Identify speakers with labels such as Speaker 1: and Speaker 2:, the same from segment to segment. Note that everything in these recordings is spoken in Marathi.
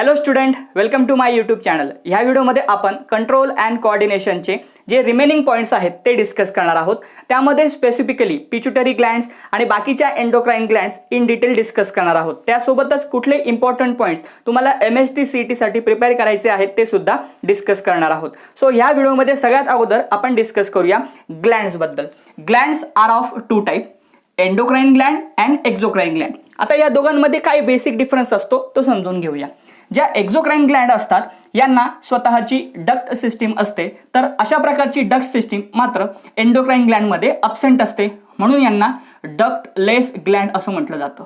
Speaker 1: Hello student, welcome to my YouTube channel. ह्या व्हिडिओमध्ये आपण कंट्रोल अँड कोऑर्डिनेशनचे जे रिमेनिंग पॉईंट्स आहेत ते डिस्कस करणार आहोत. त्यामध्ये स्पेसिफिकली पिट्युटरी ग्लँड्स आणि बाकीच्या endocrine glands in detail discuss करणार आहोत. त्यासोबतच कुठले इम्पॉर्टंट पॉईंट्स तुम्हाला MST CET साठी प्रिपेअर करायचे आहेत ते सुद्धा डिस्कस करणार आहोत. सो ह्या व्हिडिओमध्ये सगळ्यात अगोदर आपण डिस्कस करूया ग्लँड्स बद्दल. Glands are of two type, endocrine gland and exocrine gland. आता या दोघांमध्ये काय बेसिक डिफरन्स असतो तो समजून घेऊया. ज्या एक्झोक्राइन ग्लँड असतात यांना स्वतःची डक्ट सिस्टीम असते, तर अशा प्रकारची डक्ट सिस्टीम मात्र एंडोक्राइन ग्लँडमध्ये अब्सेंट असते, म्हणून यांना डक्टलेस ग्लँड असं म्हटलं जातं.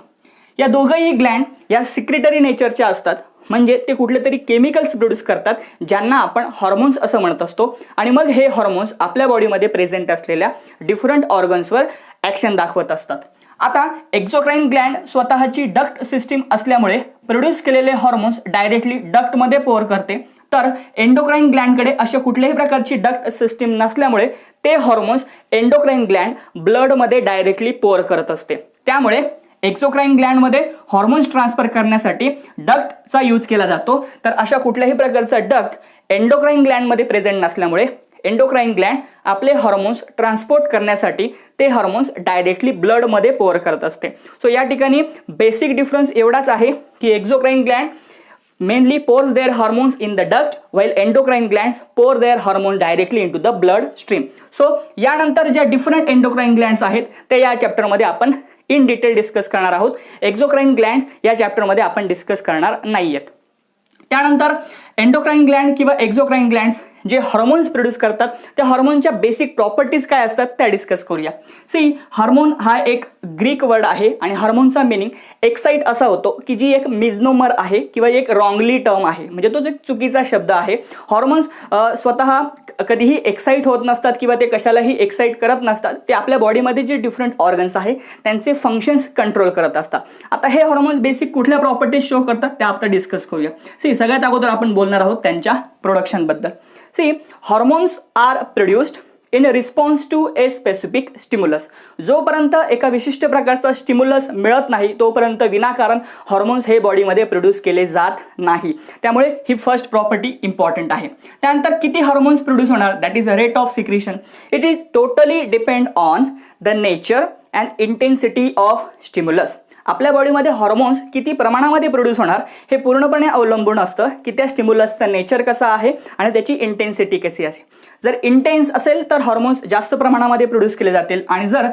Speaker 1: या दोघंही ग्लँड या सिक्रेटरी नेचरच्या असतात, म्हणजे ते कुठले तरी केमिकल्स प्रोड्यूस करतात ज्यांना आपण हॉर्मोन्स असं म्हणत असतो, आणि मग हे हॉर्मोन्स आपल्या बॉडीमध्ये प्रेझेंट असलेल्या डिफरंट ऑर्गन्सवर ॲक्शन दाखवत असतात. आता एक्झोक्राइन ग्लँड स्वतःची डक्ट सिस्टीम असल्यामुळे प्रोड्यूस केलेले हॉर्मोन्स डायरेक्टली डक्टमध्ये पोअर करते, तर एंडोक्राइन ग्लँडकडे अशा कुठल्याही प्रकारची डक्ट सिस्टीम नसल्यामुळे ते हॉर्मोन्स एंडोक्राइन ग्लँड ब्लडमध्ये डायरेक्टली पोअर करत असते. त्यामुळे एक्झोक्राइन ग्लँडमध्ये हॉर्मोन्स ट्रान्सफर करण्यासाठी डक्टचा यूज केला जातो, तर अशा कुठल्याही प्रकारचा डक्ट एंडोक्राइन ग्लँडमध्ये प्रेझेंट नसल्यामुळे एंडोक्राइन ग्लँड आपले हॉर्मोन्स ट्रान्सपोर्ट करण्यासाठी ते हॉर्मोन्स डायरेक्टली ब्लडमध्ये पोअर करत असते. सो या ठिकाणी बेसिक डिफरन्स एवढाच आहे की exocrine gland mainly pours their hormones in the duct, while endocrine glands pour their hormone directly into the blood stream. So यानंतर ज्या डिफरंट एंडोक्राइन ग्लँड्स आहेत ते या चॅप्टरमध्ये आपण इन डिटेल डिस्कस करणार आहोत. एक्झोक्राइन ग्लँड्स या चॅप्टरमध्ये आपण डिस्कस करणार नाहीयेत. त्यानंतर एंडोक्राइन ग्लँड किंवा एक्झोक्राइन ग्लँड्स जे हॉर्मोन्स प्रोड्यूस करतात त्या हॉर्मोनच्या बेसिक प्रॉपर्टीज काय असतात त्या डिस्कस करूया. सी, हार्मोन हा एक ग्रीक वर्ड आहे आणि हार्मोनचा मिनिंग एक्साइट असा होतो की जी एक मिजनोमर आहे किंवा एक रॉंगली टर्म आहे, म्हणजे तो जो चुकीचा शब्द आहे. हॉर्मोन्स स्वतः कधीही एक्साइट होत नसतात किंवा ते कशालाही एक्साइट करत नसतात. ते आपल्या बॉडीमध्ये जे डिफरंट ऑर्गन्स आहे त्यांचे फंक्शन्स कंट्रोल करत असतात. आता हे हॉर्मोन्स बेसिक कुठल्या प्रॉपर्टीज शो करतात त्या आपण डिस्कस करूया. सी, सगळ्यात अगोदर आपण बोलणार आहोत त्यांच्या प्रोडक्शन बद्दल. See, hormones are produced in response to a specific stimulus. जोपर्यंत एका विशिष्ट प्रकारचा स्टिम्युलस मिळत नाही तोपर्यंत विनाकारण हॉर्मोन्स हे बॉडीमध्ये प्रोड्यूस केले जात नाही. त्यामुळे ही फर्स्ट प्रॉपर्टी इम्पॉर्टंट आहे. त्यानंतर किती हॉर्मोन्स प्रोड्यूस होणार, that is a rate of secretion. It is totally depend on the nature and intensity of stimulus. आपल्या बॉडीमध्ये हॉर्मोन्स किती प्रमाणामध्ये प्रोड्यूस होणार हे पूर्णपणे अवलंबून असतं की त्या स्टिम्युलसचा नेचर कसा आहे आणि त्याची इंटेन्सिटी कशी असेल. जर इंटेन्स असेल तर हॉर्मोन्स जास्त प्रमाणामध्ये प्रोड्यूस केले जातील, आणि जर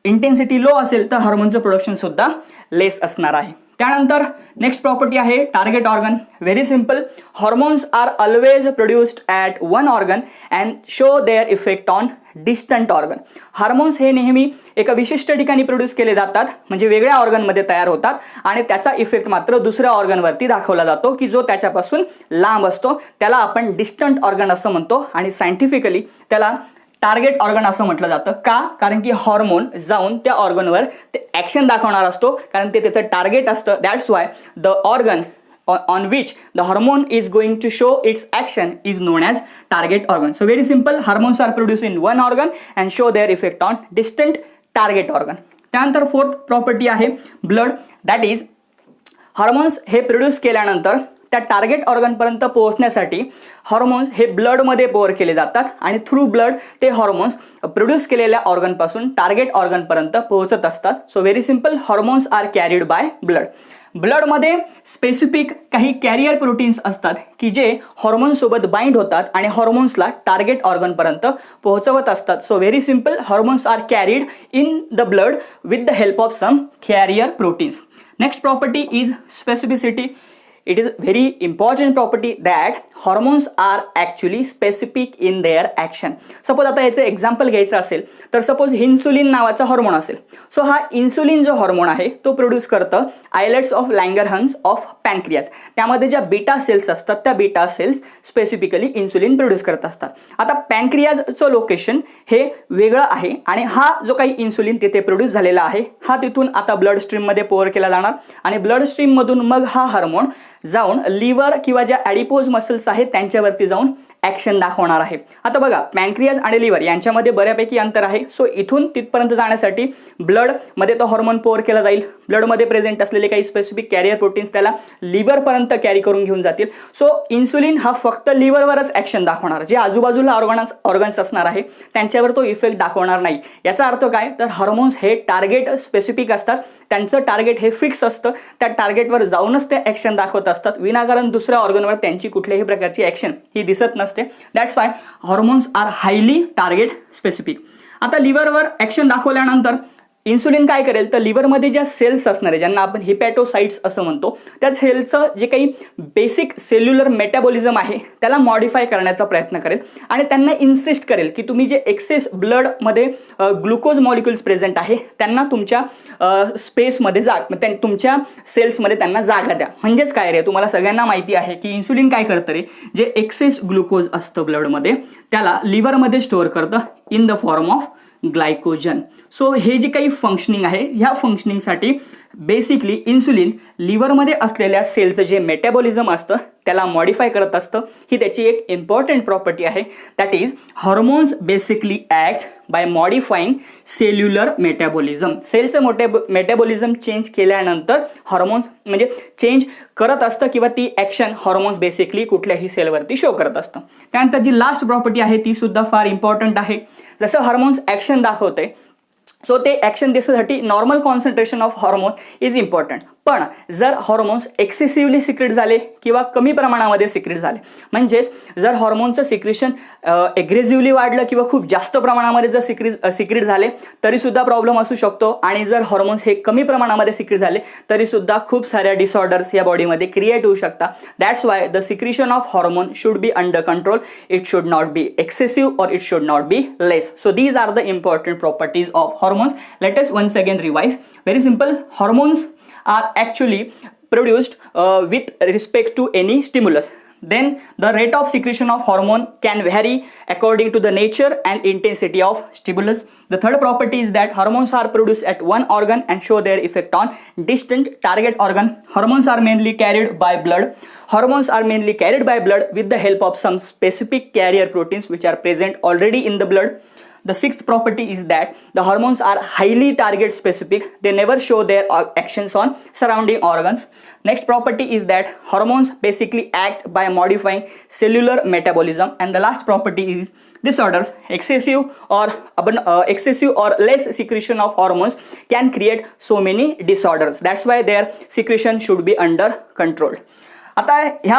Speaker 1: इंटेन्सिटी लो असेल तर हॉर्मोनचं प्रोडक्शन सुद्धा लेस असणार आहे. त्यानंतर नेक्स्ट प्रॉपर्टी आहे target organ. Very simple, hormones are always produced at one organ and show their effect on distant organ. Hormones हे नेहमी एका विशिष्ट ठिकाणी प्रोड्यूस केले जातात, म्हणजे वेगळ्या ऑर्गनमध्ये तयार होतात, आणि त्याचा इफेक्ट मात्र दुसऱ्या ऑर्गनवरती दाखवला जातो की जो त्याच्यापासून लांब असतो. त्याला आपण डिस्टंट ऑर्गन असं म्हणतो, आणि सायंटिफिकली त्याला टार्गेट ऑर्गन असं म्हटलं जातं. का? कारण की हॉर्मोन जाऊन त्या ऑर्गनवर ते ॲक्शन दाखवणार असतो, कारण ते त्याचं टार्गेट असतं. That's why the organ on which the hormone is going to show its action is known as target organ. So very simple, hormones are produced in one organ and show their effect on distant target organ. त्यानंतर फोर्थ प्रॉपर्टी आहे ब्लड. दॅट इज हॉर्मोन्स हे प्रोड्यूस केल्यानंतर त्या टार्गेट ऑर्गनपर्यंत पोहोचण्यासाठी हॉर्मोन्स हे ब्लडमध्ये पोअर केले जातात, आणि थ्रू ब्लड ते हॉर्मोन्स प्रोड्यूस केलेल्या ऑर्गनपासून टार्गेट ऑर्गनपर्यंत पोहोचत असतात. So very simple, hormones are carried by blood. ब्लडमध्ये स्पेसिफिक काही कॅरियर प्रोटीन्स असतात की जे हॉर्मोन्ससोबत बाइंड होतात आणि हॉर्मोन्सला टार्गेट ऑर्गनपर्यंत पोहोचवत असतात. So very simple, hormones are carried in the blood with the help of some carrier proteins. Next property is specificity. It is very important property that hormones are actually specific in their action. Suppose आता याचं एक्झाम्पल घ्यायचं असेल तर सपोज इन्सुलिन नावाचा हॉर्मोन असेल. सो हा इन्सुलिन जो हॉर्मोन आहे तो प्रोड्यूस करतं islets of Langerhans of pancreas. त्यामध्ये ज्या बीटा सेल्स असतात त्या beta cells specifically insulin produce करत असतात. आता पॅनक्रियाजचं लोकेशन हे वेगळं आहे, आणि हा जो काही इन्सुलिन तिथे प्रोड्यूस झालेला आहे हा तिथून आता ब्लड स्ट्रीममध्ये पोअर केला जाणार, आणि ब्लड स्ट्रीममधून मग हा हार्मोन जाऊन लिव्हर किंवा ज्या ॲडिपोज मसल्स आहेत त्यांच्यावरती जाऊन ॲक्शन दाखवणार आहे. आता बघा, पॅनक्रियाज आणि लिव्हर यांच्यामध्ये बऱ्यापैकी अंतर आहे. सो इथून तिथपर्यंत जाण्यासाठी ब्लडमध्ये तो हॉर्मोन पोअर केला जाईल. ब्लडमध्ये प्रेझेंट असलेले काही स्पेसिफिक कॅरियर प्रोटीन्स त्याला लिव्हरपर्यंत कॅरी करून घेऊन जातील. सो इन्सुलिन हा फक्त लिव्हरवरच ॲक्शन दाखवणार, जे आजूबाजूला ऑर्गन्स असणार आहे त्यांच्यावर तो इफेक्ट दाखवणार नाही. याचा अर्थ काय, तर हार्मोन्स हे टार्गेट स्पेसिफिक असतात, त्यांचं टार्गेट हे फिक्स असतं, त्या टार्गेटवर जाऊनच ते ॲक्शन दाखवत असतात. विनाकारण दुसऱ्या ऑर्गनवर त्यांची कुठल्याही प्रकारची ॲक्शन ही दिसत नसते. That's why hormones are highly target specific. आता लिव्हरवर ॲक्शन दाखवल्यानंतर इन्सुलिन काय करेल, तर लिव्हरमध्ये ज्या सेल्स असणार आहे, ज्यांना आपण हिपॅटोसाइट्स असं म्हणतो, त्या सेलचं जे काही बेसिक सेल्युलर मेटाबॉलिझम आहे त्याला मॉडिफाय करण्याचा प्रयत्न करेल आणि त्यांना इन्सिस्ट करेल की तुम्ही जे एक्सेस ब्लडमध्ये ग्लुकोज मॉलिक्युल्स प्रेझेंट आहे त्यांना तुमच्या स्पेसमध्ये तुमच्या सेल्समध्ये त्यांना जागा द्या. म्हणजेच काय रे, तुम्हाला सगळ्यांना माहिती आहे की इन्सुलिन काय करतं रे, जे एक्सेस ग्लुकोज असतं ब्लडमध्ये त्याला लिव्हरमध्ये स्टोअर करतं in the form of glycogen. So हे जे काही फंक्शनिंग आहे, ह्या फंक्शनिंगसाठी बेसिकली इन्सुलिन लिव्हरमध्ये असलेल्या सेलचं जे मेटाबॉलिझम असतं त्याला मॉडिफाय करत असतं. ही त्याची एक इम्पॉर्टंट प्रॉपर्टी आहे. That is hormones basically act by modifying cellular metabolism. सेलचं मेटाबॉलिझम चेंज केल्यानंतर हॉर्मोन्स म्हणजे चेंज करत असतं किंवा ती ॲक्शन हॉर्मोन्स बेसिकली कुठल्याही सेलवरती शो करत असतं. त्यानंतर जी लास्ट प्रॉपर्टी आहे ती सुद्धा फार इम्पॉर्टंट आहे. जसं हार्मोन्स ॲक्शन दाखवते, सो ते ॲक्शन दिसण्यासाठी normal concentration of hormone is important. पण जर हॉर्मोन्स एक्सेसिव्हली सिक्रेट झाले किंवा कमी प्रमाणामध्ये सिक्रेट झाले, म्हणजेच जर हॉर्मोनचं सिक्रेशन एग्रेसिव्हली वाढलं किंवा खूप जास्त प्रमाणामध्ये जर सिक्रेट झाले तरीसुद्धा प्रॉब्लेम असू शकतो. आणि जर हॉर्मोन्स हे कमी प्रमाणामध्ये सिक्रेट झाले तरीसुद्धा खूप साऱ्या डिसऑर्डर्स या बॉडीमध्ये क्रिएट होऊ शकतात. That's why the secretion of hormone should be under control. It should not be excessive or it should not be less. So these are the important properties of hormones. Let us once again revise. Very simple. Hormones are actually produced with respect to any stimulus. Then the rate of secretion of hormone can vary according to the nature and intensity of stimulus. The third property is that hormones are produced at one organ and show their effect on distant target organ. Hormones are mainly carried by blood. Hormones are mainly carried by blood with the help of some specific carrier proteins which are present already in the blood. The sixth property is that the hormones are highly target specific. They never show their actions on surrounding organs. Next property is that hormones basically act by modifying cellular metabolism. And the last property is disorders. Excessive or less secretion of hormones can create so many disorders. That's why their secretion should be under control. आता ह्या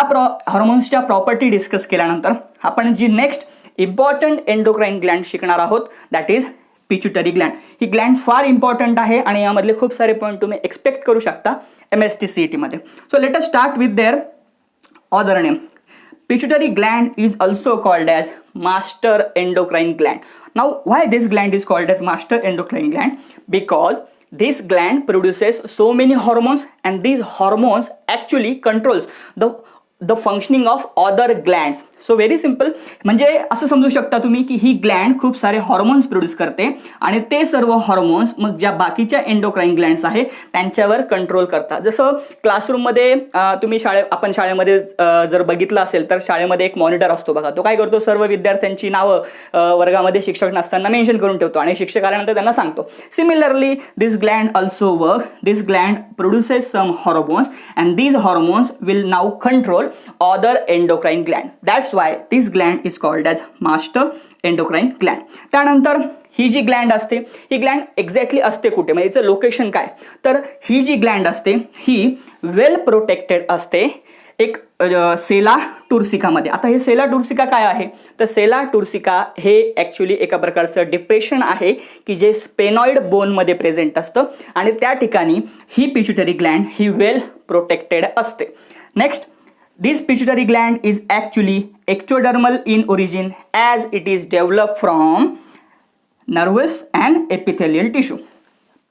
Speaker 1: हॉर्मोन्सच्या प्रॉपर्टी डिस्कस केल्यानंतर आपण जी नेक्स्ट इम्पॉर्टंट एंडोक्राइन ग्लँड शिकणार आहोत, that is pituitary Gland. He Gland फार इम्पॉर्टंट आहे आणि यामधले खूप सारे पॉईंट तुम्ही एक्सपेक्ट करू शकता MST CET मध्ये. So let us start with their other name. Pituitary gland is also called as master endocrine gland. Now, why this gland is called as master endocrine gland? Because this gland produces so many hormones and these hormones actually controls the functioning of other glands. So very simple. म्हणजे असं समजू शकता तुम्ही की ही ग्लँड खूप सारे हॉर्मोन्स प्रोड्यूस करते आणि ते सर्व हॉर्मोन्स मग ज्या बाकीच्या एंडोक्राइन ग्लँड्स आहेत त्यांच्यावर कंट्रोल करतात. जसं क्लासरूममध्ये तुम्ही आपण शाळेमध्ये जर बघितलं असेल तर शाळेमध्ये एक मॉनिटर असतो बघा. तो काय करतो, सर्व विद्यार्थ्यांची नावं वर्गामध्ये शिक्षक नसताना मेन्शन करून ठेवतो आणि शिक्षक आल्यानंतर त्यांना सांगतो. Similarly this gland also work. This gland produces some hormones and these hormones will now control other endocrine gland. That's why this gland is called as master endocrine gland. त्यानंतर ही जी ग्लँड असते, ही ग्लँड एक्झॅक्टली असते कुठे, म्हणजे याचं लोकेशन काय, तर ही जी ग्लँड असते ही वेल प्रोटेक्टेड असते एक सेला टुर्सिकामध्ये. आता हे सेला टुर्सिका काय आहे, तर सेला टुर्सिका हे ॲक्च्युली एका प्रकारचं डिप्रेशन आहे की जे स्पेनॉइड बोनमध्ये प्रेझेंट असतं आणि त्या ठिकाणी ही पिच्युटरी ग्लँड ही वेल प्रोटेक्टेड असते. Next, this pituitary gland is actually ectodermal in origin as it is developed from nervous and epithelial tissue.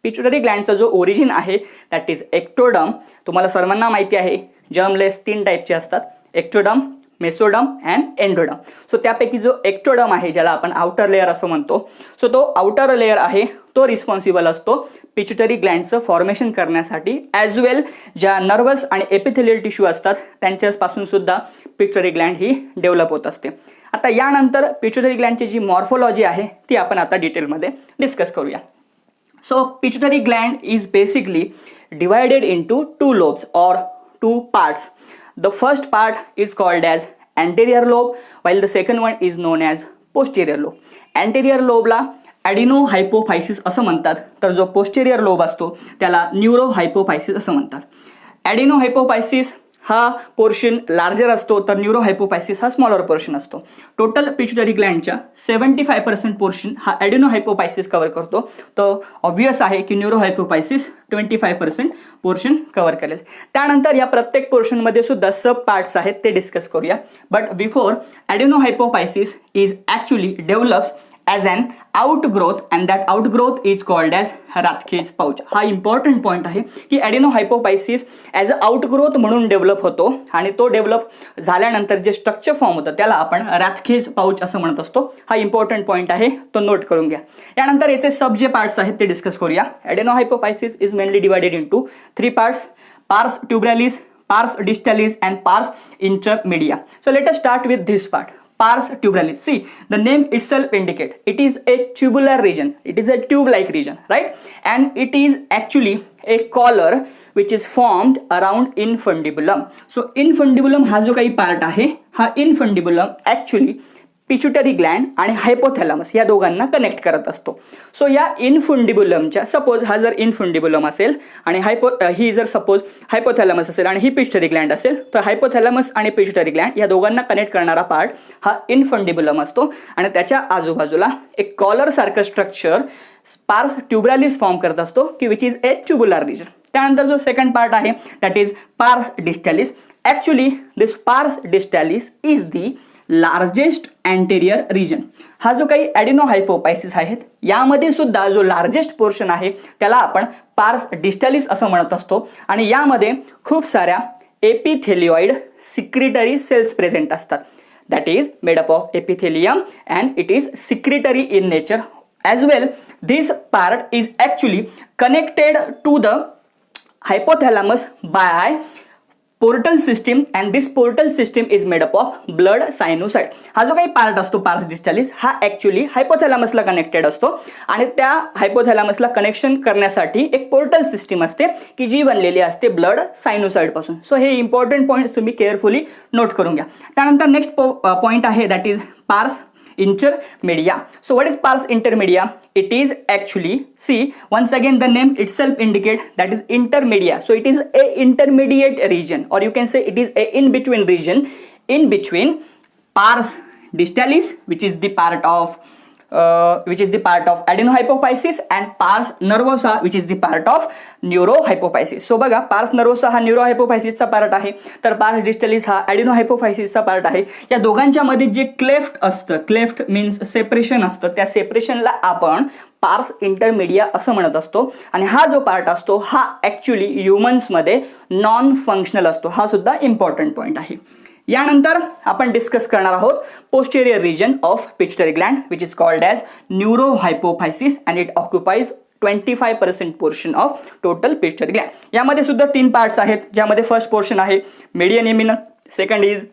Speaker 1: Pituitary ग्लँडचा जो ओरिजिन आहे दॅट इज एक्टोडर्म. तुम्हाला सर्वांना माहिती आहे जर्मलेस 3 टाईपचे असतात, एक्टोडर्म, मेसोडम अँड एंडोडम. सो त्यापैकी जो एक्टोडम आहे, ज्याला आपण आउटर लेअर असं म्हणतो, सो तो आउटर लेअर आहे तो रिस्पॉन्सिबल असतो पिट्युटरी ग्लँडचं फॉर्मेशन करण्यासाठी, ॲज वेल ज्या नर्वस आणि एपिथेलियल टिश्यू असतात त्यांच्यापासून सुद्धा पिट्युटरी ग्लँड ही डेव्हलप होत असते. आता यानंतर पिट्युटरी ग्लँडची जी मॉर्फोलॉजी आहे ती आपण आता डिटेलमध्ये डिस्कस करूया. So pituitary gland is basically divided into two lobes or two parts. The first part is called as anterior lobe while the second one is known as posterior lobe. Anterior lobe ला ॲडिनोहायपोफायसिस असं म्हणतात, तर जो पोस्टेरियर लोब असतो त्याला न्यूरोहायपोफायसिस असं म्हणतात. ॲडिनोहायपोफायसिस हा पोर्शन लार्जर असतो, तर न्यूरोहायपोफायसिस हा स्मॉलर पोर्शन असतो. टोटल पिट्युटरी ग्लँडच्या 75% पोर्शन हा ॲडिनोहायपोफायसिस कव्हर करतो. तर ऑब्वियस आहे की न्यूरोहायपोफायसिस 25% पोर्शन कव्हर करेल. त्यानंतर या प्रत्येक पोर्शनमध्ये सुद्धा सब पार्ट्स आहेत, ते डिस्कस करूया. But before, adenohypophysis is actually develops as an outgrowth and that outgrowth is called as Rathke's pouch. हा इम्पॉर्टंट पॉईंट आहे की ॲडिनोहायपोफायसिस ॲज अ आउटग्रोथ म्हणून डेव्हलप होतो आणि तो डेव्हलप झाल्यानंतर जे स्ट्रक्चर फॉर्म होतं त्याला आपण रॅथकेज पाऊच असं म्हणत असतो. हा इम्पॉर्टंट पॉईंट आहे, तो नोट करून घ्या. यानंतर याचे सब जे पार्ट्स आहेत ते डिस्कस करूया. Adenohypophysis is mainly divided into 3 parts: pars tubularis, पार्स डिस्टालिस and pars intermedia. So let us start with this part. Pars tuberculis. See, the name itself indicates it is a tubular region. It is a tube-like region, right? And it is actually a collar which is formed around infundibulum. So infundibulum हा जो काही पार्ट आहे, हा infundibulum actually पिच्युटरी ग्लँड आणि हायपोथॅलॅमस या दोघांना कनेक्ट करत असतो. सो या इनफुंडिबुलमच्या, सपोज हा जर इनफुंडिबुलम असेल आणि ही जर सपोज हायपोथॅलॅमस असेल आणि ही पिच्युटरी ग्लँड असेल, तर हायपोथॅलॅमस आणि पिच्युटरी ग्लँड या दोघांना कनेक्ट करणारा पार्ट हा इनफुंडिबुलम असतो आणि त्याच्या आजूबाजूला एक कॉलर सारखं स्ट्रक्चर पार्स ट्युब्रालिस फॉर्म करत असतो की which is a tubular region. त्यानंतर जो सेकंड पार्ट आहे that is pars distalis. Actually this pars distalis is the largest anterior region. हा जो काही ॲडिनोहायपोफायसिस आहेत यामध्ये सुद्धा जो लार्जेस्ट पोर्शन आहे त्याला आपण पार्स डिस्टॅलिस असं म्हणत असतो आणि यामध्ये खूप साऱ्या एपिथेलिओइड सिक्रिटरी सेल्स प्रेझेंट असतात. That is made up of epithelium and it is secretory in nature. As well this part is actually connected to the hypothalamus by portal system and this portal system is made up of blood sinusoid. हा जो काही पार्ट असतो पार्स डिस्टॅलिस हा ॲक्च्युली हायपोथॅलॅमसला कनेक्टेड असतो आणि त्या हायपोथॅलॅमसला कनेक्शन करण्यासाठी एक पोर्टल सिस्टीम असते की जी बनलेली असते ब्लड सायनुसाइड पासून. सो हे इम्पॉर्टंट पॉईंट्स तुम्ही केअरफुली नोट करून घ्या. त्यानंतर नेक्स्ट पॉईंट आहे दॅट इज पार्स intermedia. So what is pars intermedia? It is actually, see, once again the name itself indicate that is intermedia. So it is a intermediate region, or you can say it is a in between region in between pars distalis, which is the part of adenohypophysis, and pars nervosa, which is the part of neurohypophysis. So बघा, pars nervosa हा neurohypophysis चा पार्ट आहे, तर pars distalis हा adenohypophysis चा पार्ट आहे. या दोघांच्या मध्ये जे क्लेफ्ट असतं, क्लेफ्ट मीन्स सेपरेशन असतं, त्या सेपरेशनला आपण पार्स इंटरमीडिया असं म्हणत असतो. आणि हा जो पार्ट असतो हा ॲक्च्युली ह्युमन्समध्ये नॉन फंक्शनल असतो. हा सुद्धा इम्पॉर्टंट पॉईंट आहे. यानंतर आपण डिस्कस करणार आहोत posterior region of pituitary gland which is called as neurohypophysis and it occupies 25% portion of total pituitary gland. यामध्ये सुद्धा 3 पार्ट्स आहेत, ज्यामध्ये फर्स्ट पोर्शन आहे median eminence, second is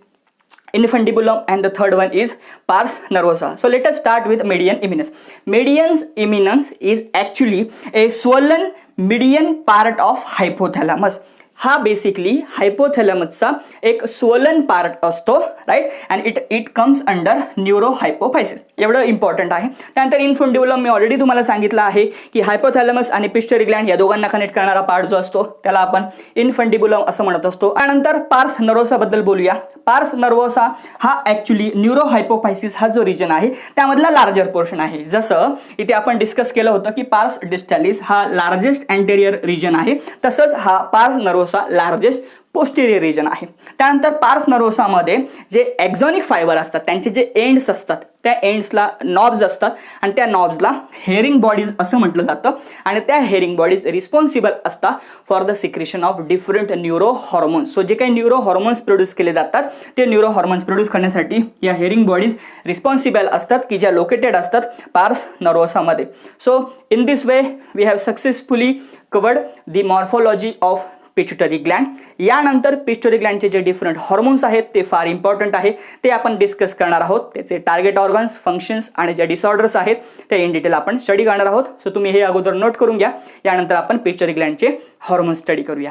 Speaker 1: infundibulum and the third one is pars nervosa. So let us start with median eminence. Median eminence is actually a swollen median part of hypothalamus. हा बेसिकली हायपोथॅलॅमसचा एक स्वोलन पार्ट असतो, right, and it comes under neurohypophysis. एवढं इम्पॉर्टंट आहे. त्यानंतर इनफुंडिबुलम मी ऑलरेडी तुम्हाला सांगितलं आहे की हायपोथॅलॅमस आणि पिट्युटरी ग्लँड या दोघांना कनेक्ट करणारा पार्ट जो असतो त्याला आपण इनफुंडिबुलम असं म्हणत असतो. त्यानंतर पार्स नर्वोसा बद्दल बोलूया. पार्स नर्वोसा हा ॲक्च्युली न्यूरोहायपोफायसिस हा जो रिजन आहे त्यामधला लार्जर पोर्शन आहे. जसं इथे आपण डिस्कस केलं होतं की पार्स डिस्टॅलिस हा लार्जेस्ट अँटेरियर रिजन आहे, तसंच हा पार्स नर्वोसा लार्जेस्ट पोस्टेरियर रिजन आहे. त्यानंतर पार्स नर्वोसामध्ये जे एक्झॉनिक फायबर असतात त्यांचे जे एंड्स असतात त्या एंड्सला नॉब्स असतात आणि त्या नॉब्सला हेरिंग बॉडीज असं म्हटलं जातं आणि त्या हेरिंग बॉडीज रिस्पॉन्सिबल असतात for the secretion of different neuro hormones. So जे काही न्यूरो हॉर्मोन्स प्रोड्यूस केले जातात ते न्यूरो हॉर्मोन्स प्रोड्यूस करण्यासाठी या हेरिंग बॉडीज रिस्पॉन्सिबल असतात की ज्या लोकेटेड असतात पार्स नर्वोसामध्ये. So in this way we have successfully covered the morphology of pituitary gland. यानंतर पिट्युटरी ग्लँडचे जे डिफरंट हॉर्मोन्स आहेत ते फार इम्पॉर्टंट आहे, ते आपण डिस्कस करणार आहोत. त्याचे टार्गेट ऑर्गन्स, फंक्शन्स आणि जे डिसऑर्डर्स आहेत ते इन डिटेल आपण स्टडी करणार आहोत. सो तुम्ही हे अगोदर नोट करून घ्या. यानंतर आपण पिट्युटरी ग्लँडचे हॉर्मोन्स स्टडी करूया.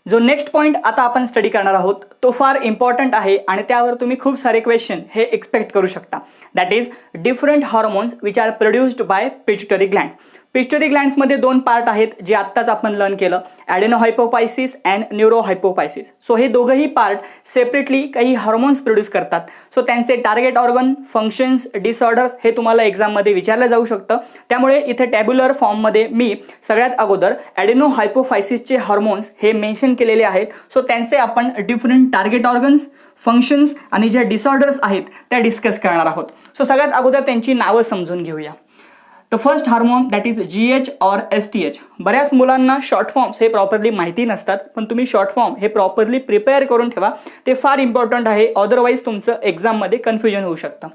Speaker 1: जो नेक्स्ट पॉईंट आता आपण स्टडी करणार आहोत तो फार इम्पॉर्टंट आहे आणि त्यावर तुम्ही खूप सारे क्वेश्चन हे एक्सपेक्ट करू शकता. That is different hormones which are produced by pituitary gland. Pituitary ग्लँड्समध्ये दोन पार्ट आहेत जे आत्ताच आपण लर्न केलं, ॲडेनोहायपोफायसिस अँड न्यूरोहायपोफायसिस. सो हे दोघंही पार्ट सेपरेटली काही हॉर्मोन्स प्रोड्यूस करतात. सो त्यांचे टार्गेट ऑर्गन, फंक्शन्स, डिसऑर्डर्स हे तुम्हाला एक्झाममध्ये विचारलं जाऊ शकतं. त्यामुळे इथे टॅब्युलर फॉर्ममध्ये मी सगळ्यात अगोदर ॲडेनोहायपोफायसिसचे हॉर्मोन्स हे मेन्शन केलेले आहेत. सो त्यांचे आपण डिफरंट टार्गेट ऑर्गन्स, फंक्शन्स आणि ज्या डिसऑर्डर्स आहेत त्या डिस्कस करणार आहोत. सो सगळ्यात अगोदर त्यांची नावं समजून घेऊया. The first hormone that is GH और STH. बऱ्याच मुलांना शॉर्ट फॉर्म्स हे प्रॉपरली माहिती नसतात, पण तुम्ही शॉर्ट फॉर्म हे प्रॉपरली प्रिपेअर करून ठेवा, ते फार इम्पॉर्टंट आहे. अदरवाईज तुमचं एक्झाममध्ये कन्फ्युजन होऊ शकतं.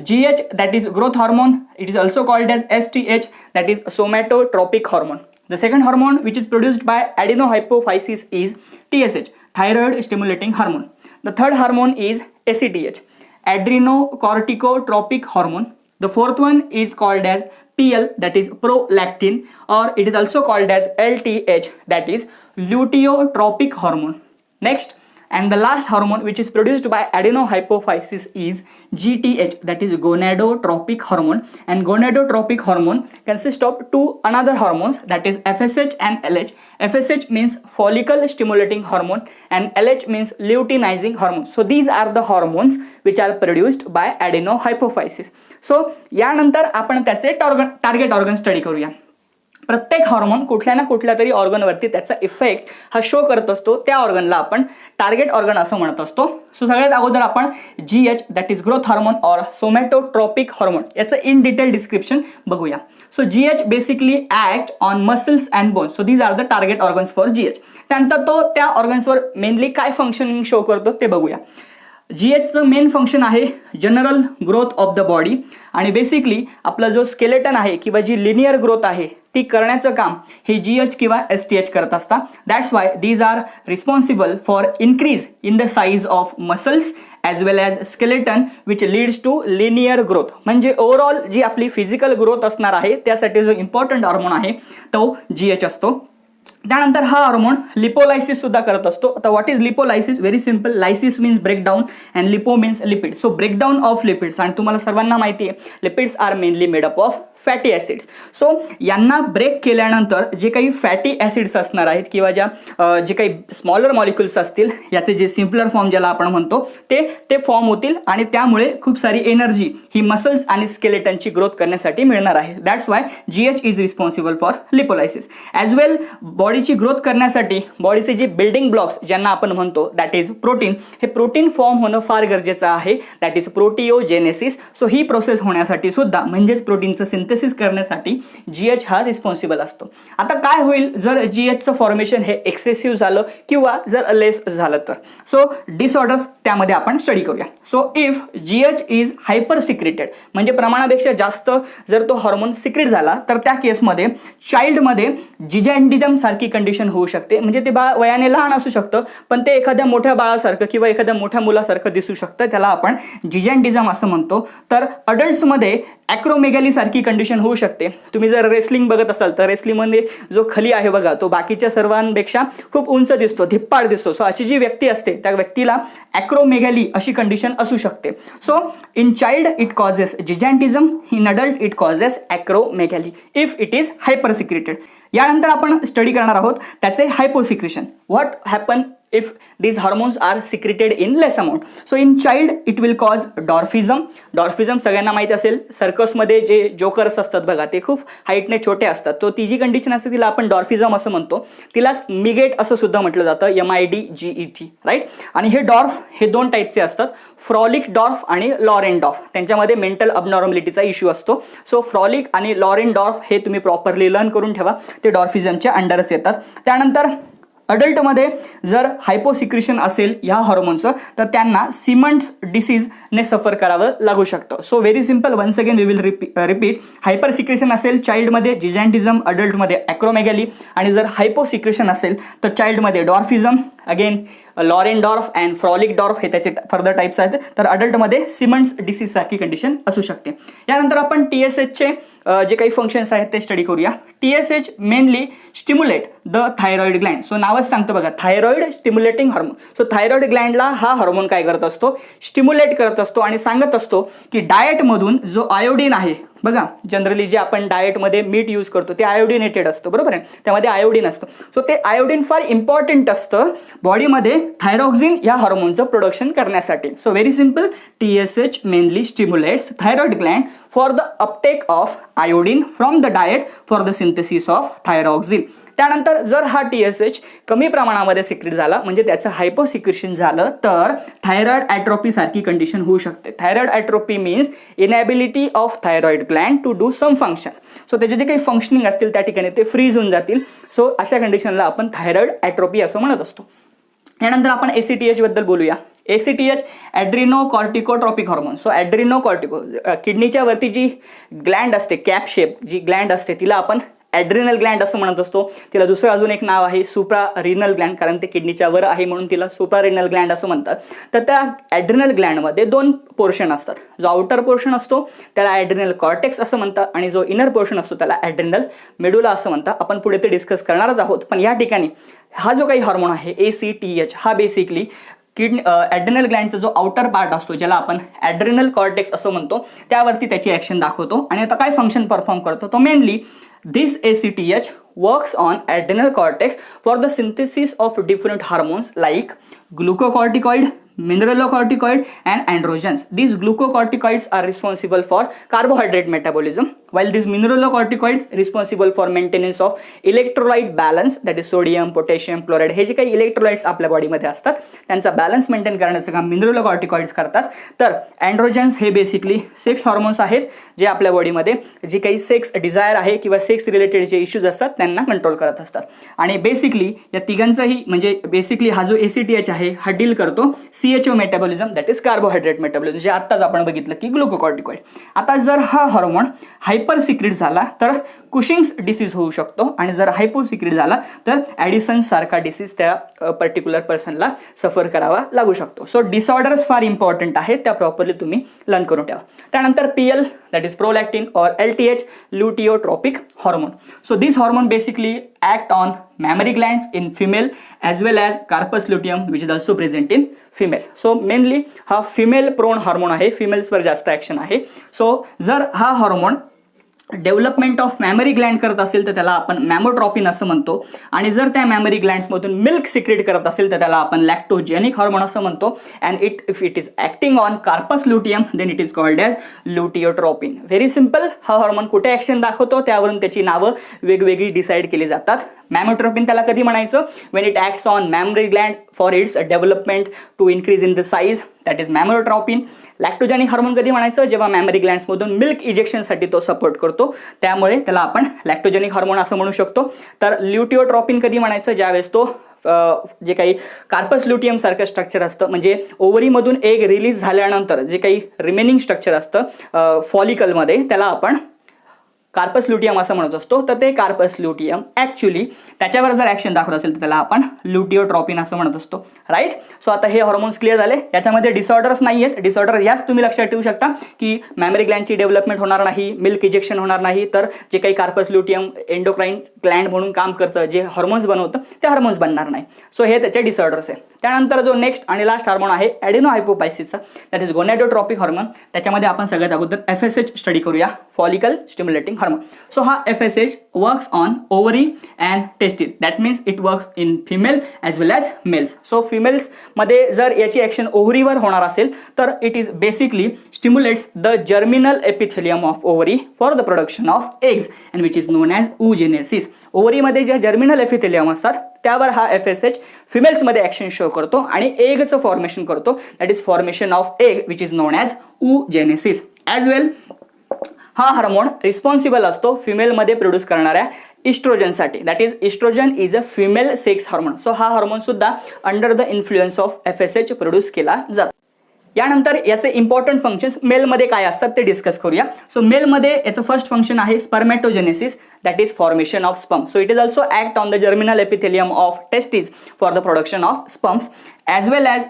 Speaker 1: GH that is growth hormone. It is also called as STH that is somatotropic hormone. The second hormone which is produced by adenohypophysis is TSH, thyroid stimulating hormone. The third hormone is ACTH, adrenocorticotropic hormone. The fourth one is called as PL, that is prolactin, or it is also called as LTH, that is luteotropic hormone. Next, and the last hormone which is produced by adenohypophysis is GTH, that is gonadotropic hormone. And gonadotropic hormone consists of two another hormones, that is FSH and LH. FSH means follicle stimulating hormone and LH means luteinizing hormone. So these are the hormones which are produced by adenohypophysis. So यानंतर आपण त्याचे टार्गेट ऑर्गन स्टडी करूया. प्रत्येक हार्मोन कुठल्या ना कुठल्या तरी ऑर्गनवरती त्याचा इफेक्ट हा शो करत असतो. त्या ऑर्गनला आपण टार्गेट ऑर्गन असं म्हणत असतो. सो सगळ्यात अगोदर आपण GH that is growth hormone और सोमॅटोट्रॉपिक हार्मोन याचं इन डिटेल डिस्क्रिप्शन बघूया. So GH basically act on muscles and bones. So these are the target organs for GH. त्यानंतर तो त्या ऑर्गन्सवर मेनली काय फंक्शनिंग शो करतो ते बघूया. GHचं मेन फंक्शन आहे general growth of the body आणि बेसिकली आपला जो स्केलेटन आहे किंवा जी लिनियर ग्रोथ आहे ती करण्याचं काम हे GH किंवा STH करत असतात. That's why these are responsible for increase in the size of muscles as well as skeleton which leads to linear growth. म्हणजे ओव्हरऑल जी आपली फिजिकल ग्रोथ असणार आहे त्यासाठी जो इम्पॉर्टंट हार्मोन आहे तो GH असतो. त्यानंतर हा हार्मोन लिपोलायसिस सुद्धा करत असतो. आता what is lipolysis? Very simple. Lysis means breakdown and lipo means lipid. So breakdown of lipids, आणि तुम्हाला सर्वांना माहिती आहे lipids are mainly made up of fatty acids. So यांना ब्रेक केल्यानंतर जे काही फॅटी ॲसिड्स असणार आहेत किंवा जे काही स्मॉलर मॉलिक्युल्स असतील याचे जे सिम्पलर फॉर्म ज्याला आपण म्हणतो ते फॉर्म होतील आणि त्यामुळे खूप सारी एनर्जी ही मसल्स आणि स्केलेटनची ग्रोथ करण्यासाठी मिळणार आहे. That's why GH is responsible for lipolysis. As well बॉडीची ग्रोथ करण्यासाठी बॉडीचे जे बिल्डिंग ब्लॉक्स ज्यांना आपण म्हणतो दॅट इज प्रोटीन, हे प्रोटीन फॉर्म होणं फार गरजेचं आहे. That is proteogenesis. सो ही प्रोसेस होण्यासाठी सुद्धा म्हणजेच प्रोटीनचं सिंथेसिस करण्यासाठी GH हा रिस्पॉन्सिबल असतो. आता काय होईल जर GHचं फॉर्मेशन हे एक्सेसिव्ह झालं किंवा जर लेस झालं तर? सो डिसऑर्डर्स त्यामध्ये आपण स्टडी करूया. So if GH is hyper secreted म्हणजे प्रमाणापेक्षा जास्त जर तो हार्मोन सिक्रेट झाला तर त्या केसमध्ये चाइल्डमध्ये जिजॅन्डिझम सारखी कंडिशन होऊ शकते. म्हणजे ते बाळ वयाने लहान असू शकतं पण ते एखाद्या मोठ्या बाळासारखं किंवा एखाद्या मोठ्या मुलासारखं दिसू शकतं, त्याला आपण जिजॅन्डिझम असं म्हणतो. तर अडल्ट्समध्ये ॲक्रोमेगॅली सारखी कंडिशन होऊ शकते. तुम्ही जर रेसलिंग बघत असाल तर रेसलिंगमध्ये जो खली आहे बघा तो बाकीच्या सर्वांपेक्षा खूप उंच दिसतो, धिप्पाड दिसतो. सो अशी जी व्यक्ती असते त्या व्यक्तीला ॲक्रोमेगॅली अशी कंडिशन असू शकते. So in child it causes gigantism, in adult it causes acromegaly if it is hyper secreted. यानंतर आपण स्टडी करणार आहोत त्याचे hyposecretion. What happen if these hormones are secreted in less amount. So in child it will cause dwarfism. Dwarfism सगळ्यांना माहिती असेल, सर्कसमध्ये जे जोकर्स असतात बघा ते खूप हाईटने छोटे असतात. तो ती जी कंडिशन असते तिला आपण डॉर्फिझम असं म्हणतो. तिलाच मिगेट असं सुद्धा म्हटलं जातं, MIDGET, राईट. आणि हे डॉर्फ हे दोन टाईपचे असतात, फ्रॉलिक डॉर्फ आणि लॉरेन डॉर्फ. त्यांच्यामध्ये मेंटल अबनॉर्मॅलिटीचा इश्यू असतो. सो फ्रॉलिक आणि लॉरेन डॉर्फ हे तुम्ही प्रॉपरली लर्न करून ठेवा, ते डॉर्फिझमच्या अंडरच येतात. त्यानंतर अडल्टमध्ये जर हायपोसिक्रेशन असेल ह्या हॉर्मोनचं तर त्यांना सिमंड्स डिसीजने सफर करावं लागू शकतं. So very simple, once again we will repeat. Hypersecretion असेल चाइल्डमध्ये जिजॅन्टिझम, अडल्टमध्ये ॲक्रोमेगॅली. आणि जर हायपोसिक्रेशन असेल तर चाइल्डमध्ये dwarfism, again Lorain dwarf and Frohlich dwarf हे त्याचे फर्दर टाइप्स आहेत. तर अडल्टमध्ये सिमंड्स डिसीज सारखी कंडिशन असू शकते. यानंतर आपण TSHचे जे काही फंक्शन्स आहेत ते स्टडी करूया. TSH mainly stimulate the thyroid gland. So नावच सांगतं बघा, thyroid stimulating hormone. So thyroid ग्लँडला हा हार्मोन काय करत असतो, स्टिम्युलेट करत असतो आणि सांगत असतो की डाएटमधून जो आयोडीन आहे बघा, जनरली जे आपण डाएटमध्ये मीठ यूज करतो ते आयोडिनेटेड असतं, बरोबर आहे, त्यामध्ये आयोडीन असतं. सो ते आयोडीन फार इम्पॉर्टंट असतं बॉडीमध्ये थायरॉक्सिन या हार्मोनचं प्रोडक्शन करण्यासाठी. So very simple, TSH mainly stimulates thyroid gland for the uptake of iodine from the diet for the synthesis of thyroxine. त्यानंतर जर हा TSH कमी प्रमाणामध्ये सिक्रेट झाला म्हणजे त्याचं हायपोसिक्रेशन झालं तर थायरॉइड ॲट्रोपी सारखी कंडिशन होऊ शकते. Thyroid atrophy means inability of thyroid gland to do some functions. So त्याचे जे काही फंक्शनिंग असतील त्या ठिकाणी ते फ्रीज होऊन जातील. सो अशा कंडिशनला आपण थायरॉइड ॲट्रोपी असं म्हणत असतो. यानंतर आपण ACTH बद्दल बोलूया. ACTH adrenocorticotropic hormone. So adrenocortico, किडनीच्या वरती जी ग्लँड असते, कॅप शेप जी ग्लँड असते तिला आपण ॲड्रिनल ग्लँड असं म्हणत असतो. तिला दुसरं अजून एक नाव आहे सुप्रारिनल ग्लँड, कारण ते किडनीच्या वर आहे म्हणून तिला सुप्रारिनल ग्लँड असं म्हणतात. तर त्या ॲड्रिनल ग्लँडमध्ये दोन पोर्शन असतात. जो आउटर पोर्शन असतो त्याला ॲड्रिनल कॉर्टेक्स असं म्हणतात आणि जो इनर पोर्शन असतो त्याला ॲड्रिनल मेडुला असं म्हणतात. आपण पुढे ते डिस्कस करणारच आहोत. पण या ठिकाणी हा जो काही हार्मोन आहे ACTH हा बेसिकली ॲड्रिनल ग्लँडचा जो आउटर पार्ट असतो ज्याला आपण ॲड्रिनल कॉर्टेक्स असं म्हणतो त्यावरती त्याची ॲक्शन दाखवतो. आणि आता काय फंक्शन परफॉर्म करतो तो mainly this ACTH works on adrenal cortex for the synthesis of different hormones like glucocorticoid, mineralocorticoid and androgens. These glucocorticoids are responsible for carbohydrate metabolism while these mineralocorticoids responsible for maintenance of electrolyte balance, that is sodium, potassium, chloride. हे जे काही इलेक्ट्रोलाइट्स आपल्या बॉडीमध्ये असतात त्यांचा बॅलन्स मेंटेन करण्याचं काम मिनरलोकॉर्टिकॉइड्स करतात. तर अँड्रोजन्स हे बेसिकली सेक्स हॉर्मोन्स आहेत जे आपल्या बॉडीमध्ये जी काही सेक्स डिझायर आहे किंवा सेक्स रिलेटेड जे इश्यूज असतात त्यांना कंट्रोल करत असतात. आणि बेसिकली या तिघांचाही म्हणजे बेसिकली हा जो ACTH आहे हा डील करतो CHO metabolism, that is carbohydrate metabolism, जे आत्ताच आपण बघितलं की ग्लुकोकॉर्टिकॉइड. आता जर हा हार्मोन हायपर सिक्रेट झाला तर कुशिंग्स डिसीज होऊ शकतो आणि जर हायपोसिक्रेट झाला तर ॲडिसन्स सारखा डिसीज त्या पर्टिक्युलर पर्सनला सफर करावा लागू शकतो. सो डिसऑर्डर्स फार इम्पॉर्टंट आहेत, त्या प्रॉपरली तुम्ही लर्न करून ठेवा. त्यानंतर PL, दॅट इज प्रोलॅक्टिन और LTH, luteotropic hormone. So this hormone basically act on mammary glands in female as well as carpus luteum which is also present in female. So mainly हा female prone हार्मोन आहे, फिमेल्सवर जास्त ॲक्शन आहे. सो जर हा hormone development of memory Gland करत असेल तर त्याला आपण मॅमोट्रॉपिन असं म्हणतो. आणि जर त्या मॅमरी ग्लँड्समधून मिल्क सिक्रेट करत असेल तर त्याला आपण लॅक्टोजेनिक हार्मोन असं म्हणतो. And if it is acting on corpus luteum then it is called as luteotropin. Very simple, हा हार्मोन कुठे ॲक्शन दाखवतो त्यावरून त्याची नावं वेगवेगळी डिसाईड केली जातात. मॅमोट्रोपिन त्याला कधी म्हणायचं, when it acts on mammary gland for its development to increase in the size, that is mammotropin. Lactogenic hormone कधी म्हणायचं, जेव्हा मॅमरी ग्लँड्समधून मिल्क इजेक्शनसाठी तो सपोर्ट करतो त्यामुळे त्याला आपण लॅक्टोजेनिक हार्मोन असं म्हणू शकतो. तर ल्युटिओट्रोपिन कधी म्हणायचं, ज्यावेळेस तो जे काही कार्पस ल्युटियम सारखं स्ट्रक्चर असतं म्हणजे ओव्हरीमधून एग रिलीज झाल्यानंतर जे काही रिमेनिंग स्ट्रक्चर असतं फॉलिकलमध्ये त्याला आपण कार्पस ल्युटियम असं म्हणत असतो. तर ते कार्पस ल्युटियम ॲक्च्युली त्याच्यावर जर ॲक्शन दाखवत असेल तर त्याला आपण ल्युटिओट्रोपिन असं म्हणत असतो, राईट. सो आता हे हॉर्मोन्स क्लिअर झाले. याच्यामध्ये डिसऑर्डर्स नाही आहेत. डिसऑर्डर याच तुम्ही लक्षात ठेवू शकता की मॅमरी ग्लँडची डेव्हलपमेंट होणार नाही, मिल्क इजेक्शन होणार नाही, तर जे काही कार्पस ल्युटियम एंडोक्राइन ग्लँड म्हणून काम करतं, जे हॉर्मोन्स बनवतं ते हॉर्मोन्स बनणार नाही. सो हे त्याचे डिसऑर्डर्स आहे. त्यानंतर जो नेक्स्ट आणि लास्ट हार्मोन आहे ॲडिनोहायपोपायसिसचा, दॅट इज गोनॅडोट्रॉपिक हार्मोन. त्याच्यामध्ये आपण सगळ्यात अगोदर FSH स्टडी करूया, फॉलिकल स्टिम्युलेटिंग hormone. So हा FSH works on ovary and testis. That means it works in female as well as males. So females मध्ये जर याची ऍक्शन ओव्हरीवर होणार असेल तर it is basically stimulates the germinal epithelium of ovary for the production of eggs and which is known as oogenesis. Ovary मध्ये जे जर्मिनल एपिथेलियम असतात त्यावर हा FSH फिमेल्स मध्ये ऍक्शन शो करतो आणि एगचं फॉर्मेशन करतो. That is formation of egg which is known as oogenesis. As well हा हार्मोन रिस्पॉन्सिबल असतो फिमेलमध्ये प्रोड्यूस करणाऱ्या इस्ट्रोजनसाठी. That is oestrogen is a female sex hormone. So हा हार्मोन सुद्धा under the influence of FSH produce केला जातो. यानंतर याचे इम्पॉर्टंट फंक्शन्स मेलमध्ये काय असतात ते डिस्कस करूया. सो मेलमध्ये याचं फर्स्ट फंक्शन आहे spermatogenesis, that is formation of sperm. So it is also act on the germinal epithelium of testis for the production of sperms as well as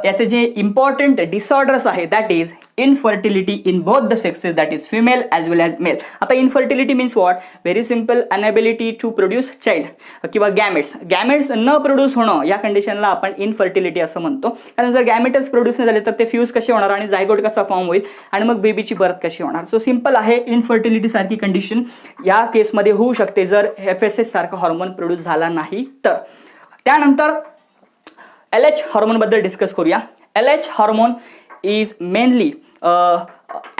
Speaker 1: याचे जे इम्पॉर्टंट डिसऑर्डर्स आहे that is infertility in both the sexes, that is female as well as male. आता infertility means what? Very simple, unability to produce child किंवा गॅमेट्स न प्रोड्यूस होणं या कंडिशनला आपण इनफर्टिलिटी असं म्हणतो. कारण जर गॅमेटच प्रोड्यूस नाही झाले तर ते फ्यूज कसे होणार आणि जायगोट कसा फॉर्म होईल आणि मग बेबीची बर्थ कशी होणार. सो सिम्पल आहे, इनफर्टिलिटी सारखी कंडिशन या केसमध्ये होऊ शकते जर FSH सारखा हॉर्मोन प्रोड्यूस झाला नाही तर. त्यानंतर LH हार्मोन बद्दल डिस्कस करूया. LH hormone is mainly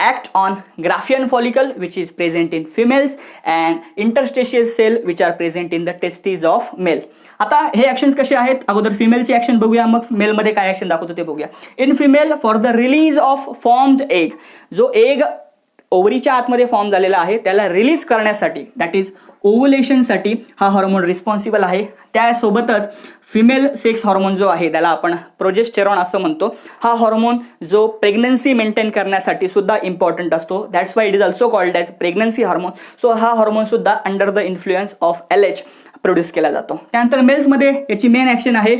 Speaker 1: act on Graafian follicle which is present in females and interstitial cell which are present in the testes of male. आता हे ऍक्शन्स कसे आहेत? अगोदर फिमेलची ऍक्शन बघूया, मग मेलमध्ये काय ऍक्शन दाखवतो ते बघूया. In female for the release of formed egg, जो एग ओव्हरीच्या आतमध्ये फॉर्म झालेला आहे त्याला रिलीज करण्यासाठी, दॅट इज ओव्हुलेशनसाठी हा हार्मोन रिस्पॉन्सिबल आहे. त्यासोबतच फिमेल सेक्स हार्मोन जो आहे त्याला आपण प्रोजेस्टेरॉन असं म्हणतो. हा हार्मोन जो प्रेग्नन्सी मेंटेन करण्यासाठी सुद्धा इम्पॉर्टंट असतो. That's why it is also called as pregnancy hormone. So हा हार्मोन सुद्धा under the influence of LH produce केला जातो. त्यानंतर मेल्समध्ये याची मेन ऍक्शन आहे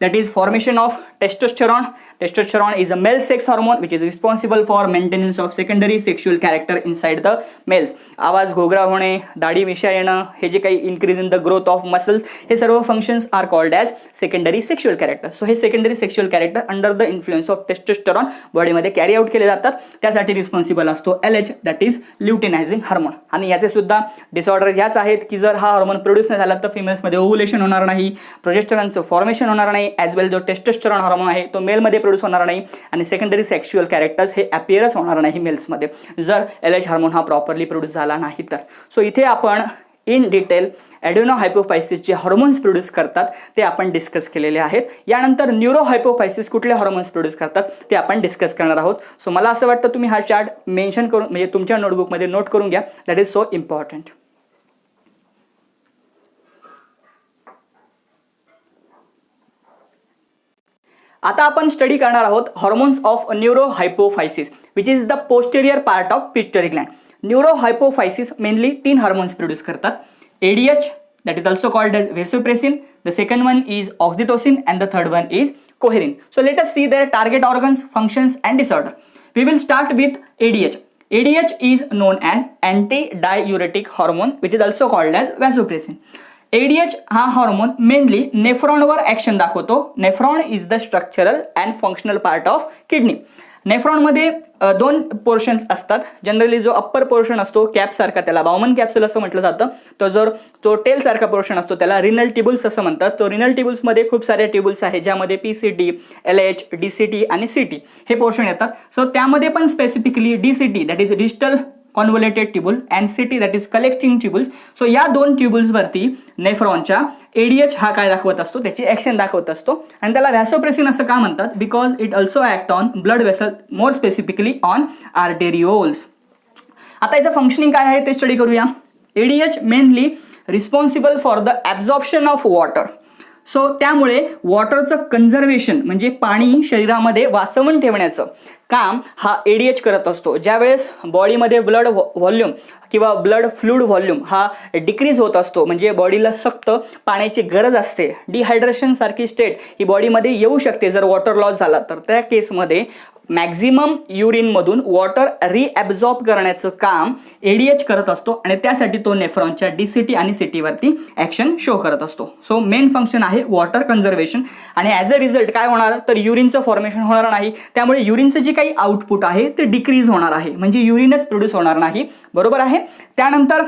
Speaker 1: that is formation of testosterone. Testosterone is a male sex hormone which is responsible for maintenance of secondary sexual character inside the males. आवाज घोगरा होणे, दाढी मिशा येणं, हे जे काही increase in the growth of muscles, हे सर्व functions are called as secondary sexual character. So हे secondary sexual character under the influence of testosterone बॉडीमध्ये कॅरी आउट केले जातात. त्यासाठी रिस्पॉन्सिबल असतो LH, that is luteinising hormone. आणि याचे सुद्धा डिसऑर्डर ह्याच आहेत की जर हा हार्मोन प्रोड्यूस नाही झाला तर फिमेल्समध्ये ओव्हुलेशन होणार नाही, प्रोजेस्टेरॉनचं फॉर्मेशन होणार नाही, ॲज वेल जो टेस्टोस्टेरॉन हार्मोन आहे तो मेलमध्ये प्रोड्यूस होणार नाही आणि सेकंडरी सेक्शुअल कॅरेक्टर्स हे अपीअरच होणार नाही मेल्समध्ये जर LH हार्मोन हा प्रॉपरली प्रोड्यूस झाला नाही तर. सो इथे आपण इन डिटेल ॲडेनोहायपोफायसिस जे हार्मोन्स प्रोड्यूस करतात ते आपण डिस्कस केलेले आहेत. यानंतर न्यूरोहायपोफायसिस कुठले हार्मोन्स प्रोड्यूस करतात ते आपण डिस्कस करणार आहोत. सो मला असं वाटतं तुम्ही हा चार्ट मेन्शन करून म्हणजे तुमच्या नोटबुकमध्ये नोट करून घ्या. That is so important. आता आपण स्टडी करणार आहोत hormones of neurohypophysis which is the posterior part of pituitary gland. Neurohypophysis mainly 3 hormones produce करतात. ADH, that is also called as vasopressin. The second one is oxytocin and the third one is coherin. So let us see their target organs, functions and disorder. We will start with ADH. ADH is known as antidiuretic hormone which is also called as vasopressin. ADH हा हार्मोन मेनली नेफ्रॉनवर ऍक्शन दाखवतो. Nephron is the structural and functional part of kidney. नेफ्रॉनमध्ये 2 पोर्शन्स असतात. जनरली जो अप्पर पोर्शन असतो कॅप सारखा त्याला बाउमन कॅप्सूल असं म्हटलं जातं. तो जर तो टेल सारखा पोर्शन असतो त्याला रिनल ट्यूब्युल्स असं म्हणतात. तो रिनल ट्यूब्युल्समध्ये खूप सारे ट्यूब्युल्स आहेत ज्यामध्ये PCT, LH, DCT आणि CT हे पोर्शन येतात. सो त्यामध्ये पण specifically DCT that is distal convoluted tubule and CT that is collecting tubules. So या 2 ट्यूबुल्सवरती नेफ्रॉनच्या ADH हा काय दाखवत असतो त्याची ऍक्शन दाखवत असतो आणि त्याला व्हॅसोप्रेसिन असं का म्हणतात? Because it also act on blood vessel, more specifically on arterioles. आता याचं फंक्शनिंग काय आहे ते स्टडी करूया. ADH mainly responsible for the absorption of water. So त्यामुळे वॉटरचं कन्झर्वेशन म्हणजे पाणी शरीरामध्ये वाचवून ठेवण्याचं काम हा ADH करत असतो. ज्यावेळेस बॉडीमध्ये ब्लड व्हॉल्यूम किंवा ब्लड फ्लूइड व्हॉल्यूम हा डिक्रीज होत असतो म्हणजे बॉडीला सक्त पाण्याची गरज असते, डिहायड्रेशन सारखी स्टेट ही बॉडीमध्ये येऊ शकते जर वॉटर लॉस झाला तर. त्या केसमध्ये मॅक्झिमम युरिनमधून वॉटर रिॲब्झॉर्ब करण्याचं काम एडीएच करत असतो आणि त्यासाठी तो नेफ्रॉनच्या डीसीटी आणि सीटीवरती ॲक्शन शो करत असतो. सो मेन फंक्शन आहे वॉटर कन्झर्वेशन आणि ॲज अ रिझल्ट काय होणार तर युरिनचं फॉर्मेशन होणार नाही, त्यामुळे युरिनचं जे काही आउटपुट आहे ते डिक्रीज होणार आहे, म्हणजे युरिनच प्रोड्यूस होणार नाही. बरोबर आहे. त्यानंतर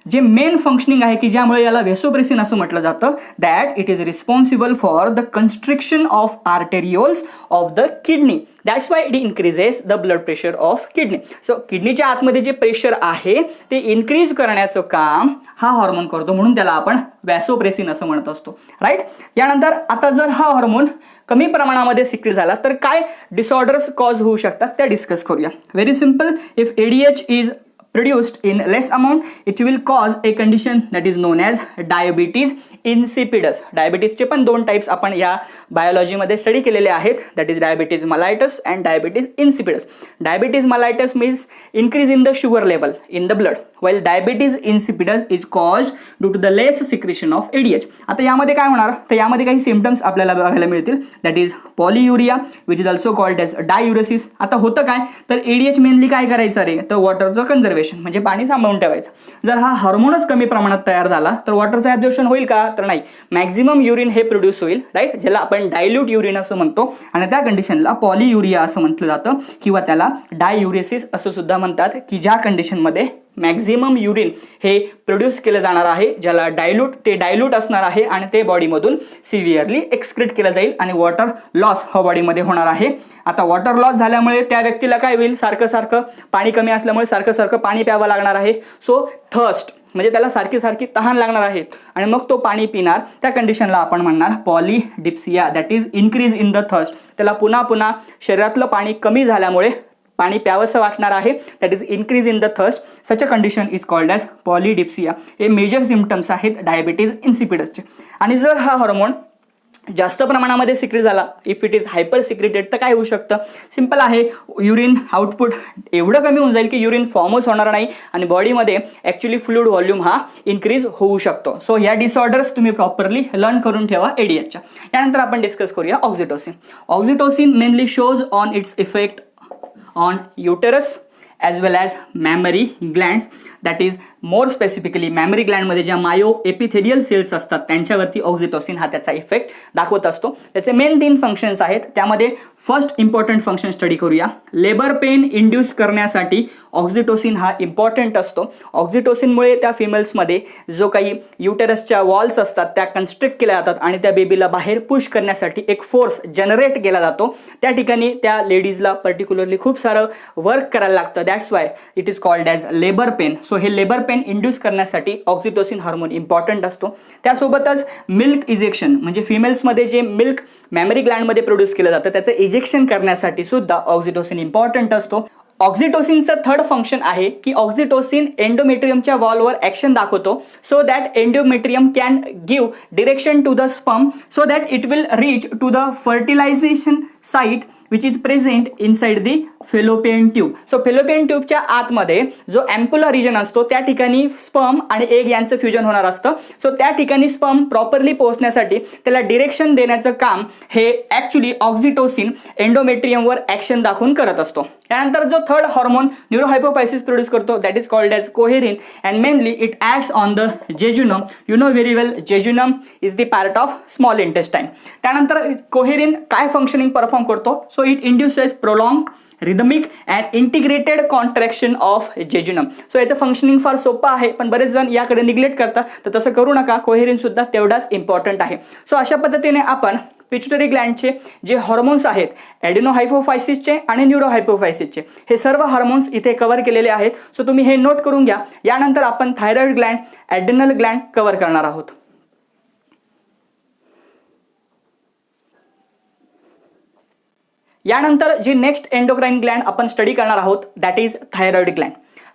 Speaker 1: जे मेन फंक्शनिंग आहे की ज्यामुळे याला व्हेसोप्रेसिन असं म्हटलं जातं, that it is responsible for the constriction of arterioles of the kidney. That's why it increases the blood pressure of kidney. So किडनीच्या आतमध्ये जे प्रेशर आहे ते इन्क्रीज करण्याचं काम हा हॉर्मोन करतो, म्हणून त्याला आपण व्हॅसोप्रेसिन असं म्हणत असतो. राईट. यानंतर आता जर हा हॉर्मोन कमी प्रमाणामध्ये सिक्रेट झाला तर काय डिसऑर्डर्स कॉज होऊ शकतात त्या डिस्कस करूया. Very simple. If ADH is produced in less amount, it will cause a condition that is known as diabetes insipidus. डायबिटीजचे पण दोन टाइप्स आपण या बायोलॉजीमध्ये स्टडी केलेले आहेत, that is diabetes mellitus and diabetes insipidus. Diabetes mellitus means increase in the sugar level in the blood, while diabetes insipidus is caused due to the less secretion of ADH. आता यामध्ये काय होणार तर यामध्ये काही सिम्पटम्स आपल्याला बघायला मिळतील, that is polyuria which is also called as diuresis. आता होतं काय तर एडीएच मेनली काय करायचं रे तर वॉटरचं कन्झर्वेशन म्हणजे पाणी सांभाळून ठेवायचं. जर हा हार्मोनच कमी प्रमाणात तयार झाला तर वॉटरचं ॲब्झॉर्प्शन होईल का तर नाही, मॅक्झिमम युरिन हे प्रोड्यूस होईल. राईट. ज्याला आपण डायल्यूट युरिन असं म्हणतो आणि त्या कंडिशनला पॉलियुरिया असं म्हटलं जातं किंवा त्याला डायुरेसिस असं सुद्धा म्हणतात, की ज्या कंडिशनमध्ये मॅक्झिमम युरिन हे प्रोड्यूस केलं जाणार आहे, ज्याला डायल्यूट असणार आहे आणि ते बॉडीमधून सिव्हिअरली एक्सक्रीट केलं जाईल आणि वॉटर लॉस हा बॉडीमध्ये होणार आहे. आता वॉटर लॉस झाल्यामुळे त्या व्यक्तीला काय होईल, सारखं पाणी कमी असल्यामुळे सारखं पाणी प्यावं लागणार आहे. सो थर्स्ट म्हणजे त्याला सारखी तहान लागणार आहे आणि मग तो पाणी पिणार. त्या कंडिशनला आपण म्हणणार polydipsia, that is increase in the thirst. त्याला पुन्हा शरीरातलं पाणी कमी झाल्यामुळे पाणी प्यावंसं वाटणार आहे, that is increase in the thirst. Such a condition is called as polydipsia. हे मेजर सिम्पटम्स आहेत डायबिटीज इन्सिपिडसचे. आणि जर हा हॉर्मोन जास्त प्रमाणामध्ये सिक्रेट झाला, if it is hyper secreted, तर काय होऊ शकतं, सिम्पल आहे, युरिन आउटपुट एवढं कमी होऊन जाईल की युरिन फॉर्मच होणार नाही आणि बॉडीमध्ये ॲक्च्युली फ्लूइड व्हॉल्यूम हा इन्क्रीज होऊ शकतो. सो ह्या डिसऑर्डर्स तुम्ही प्रॉपरली लर्न करून ठेवा एडीएचच्या. यानंतर आपण डिस्कस करूया oxytocin. Oxytocin mainly shows on its effect on uterus as well as mammary glands, that is more specifically mammary ग्लँडमध्ये ज्या मायो एपिथेरियल सेल्स असतात त्यांच्यावरती ऑक्सिटोसिन हा त्याचा इफेक्ट दाखवत असतो. त्याचे मेन 3 फंक्शन्स आहेत, त्यामध्ये फर्स्ट इम्पॉर्टंट फंक्शन स्टडी करूया. लेबर पेन इंड्यूस करण्यासाठी ऑक्सिटोसिन हा इम्पॉर्टंट असतो. ऑक्सिटोसिनमुळे त्या फिमेल्समध्ये जो काही युटेरसच्या वॉल्स असतात त्या कन्स्ट्रिक्ट केल्या जातात आणि त्या बेबीला बाहेर पुश करण्यासाठी एक फोर्स जनरेट केला जातो. त्या ठिकाणी त्या लेडीजला पर्टिक्युलरली खूप सारं वर्क करायला लागतं, that's why it is called as labour pain. So हे लेबर पेन इंड्यूस करण्यासाठी ऑक्सिटोसिन हार्मोन इम्पॉर्टंट असतो. त्यासोबतच मिल्क इजेक्शन म्हणजे फिमेल्समध्ये जे मिल्क मॅमरी ग्लँडमध्ये प्रोड्यूस केलं जातं त्याचं इजेक्शन करण्यासाठी सुद्धा ऑक्सिटोसिन इम्पॉर्टंट असतो. ऑक्सिटोसिनचं थर्ड फंक्शन आहे की ऑक्सिटोसिन एंडोमेट्रियमच्या वॉलवर ॲक्शन दाखवतो, so that endometrium can give direction to the sperm so that it will reach to the fertilization site which is present inside the fallopian tube. So fallopian ट्यूबच्या आतमध्ये जो ॲम्प्युला रिजन असतो त्या ठिकाणी स्पर्म आणि एग यांचं फ्युजन होणार असतं. सो त्या ठिकाणी स्पर्म प्रॉपरली पोहोचण्यासाठी त्याला डिरेक्शन देण्याचं काम हे ॲक्च्युली ऑक्सिटोसिन एंडोमेट्रियमवर ॲक्शन दाखवून करत असतो. त्यानंतर जो थर्ड हॉर्मोन न्यूरोहायपोफायसिस प्रोड्यूस करतो that is called as coherin and mainly it acts on the jejunum. You know very well jejunum is the part of small intestine. त्यानंतर कोहेरिन काय फंक्शनिंग परफॉर्म करतो, so it induces prolong rhythmic and integrated contraction of jejunum. So याचं फंक्शनिंग फार सोपं आहे पण बरेच जण याकडे निग्लेक्ट करतात, तर तसं करू नका, कोहेरिन सुद्धा तेवढाच इम्पॉर्टंट आहे. सो अशा पद्धतीने आपण पिट्युटरी ग्लँडचे जे हॉर्मोन्स आहेत ॲडिनोहायपोफायसिसचे आणि न्यूरोहायपोफायसिसचे हे सर्व हार्मोन्स इथे कव्हर केलेले आहेत. सो तुम्ही हे नोट करून घ्या. यानंतर आपण thyroid gland, adrenal gland cover करणार आहोत. यानंतर जी नेक्स्ट एंडोक्राइन ग्लँड आपण स्टडी करणार आहोत that is thyroid gland.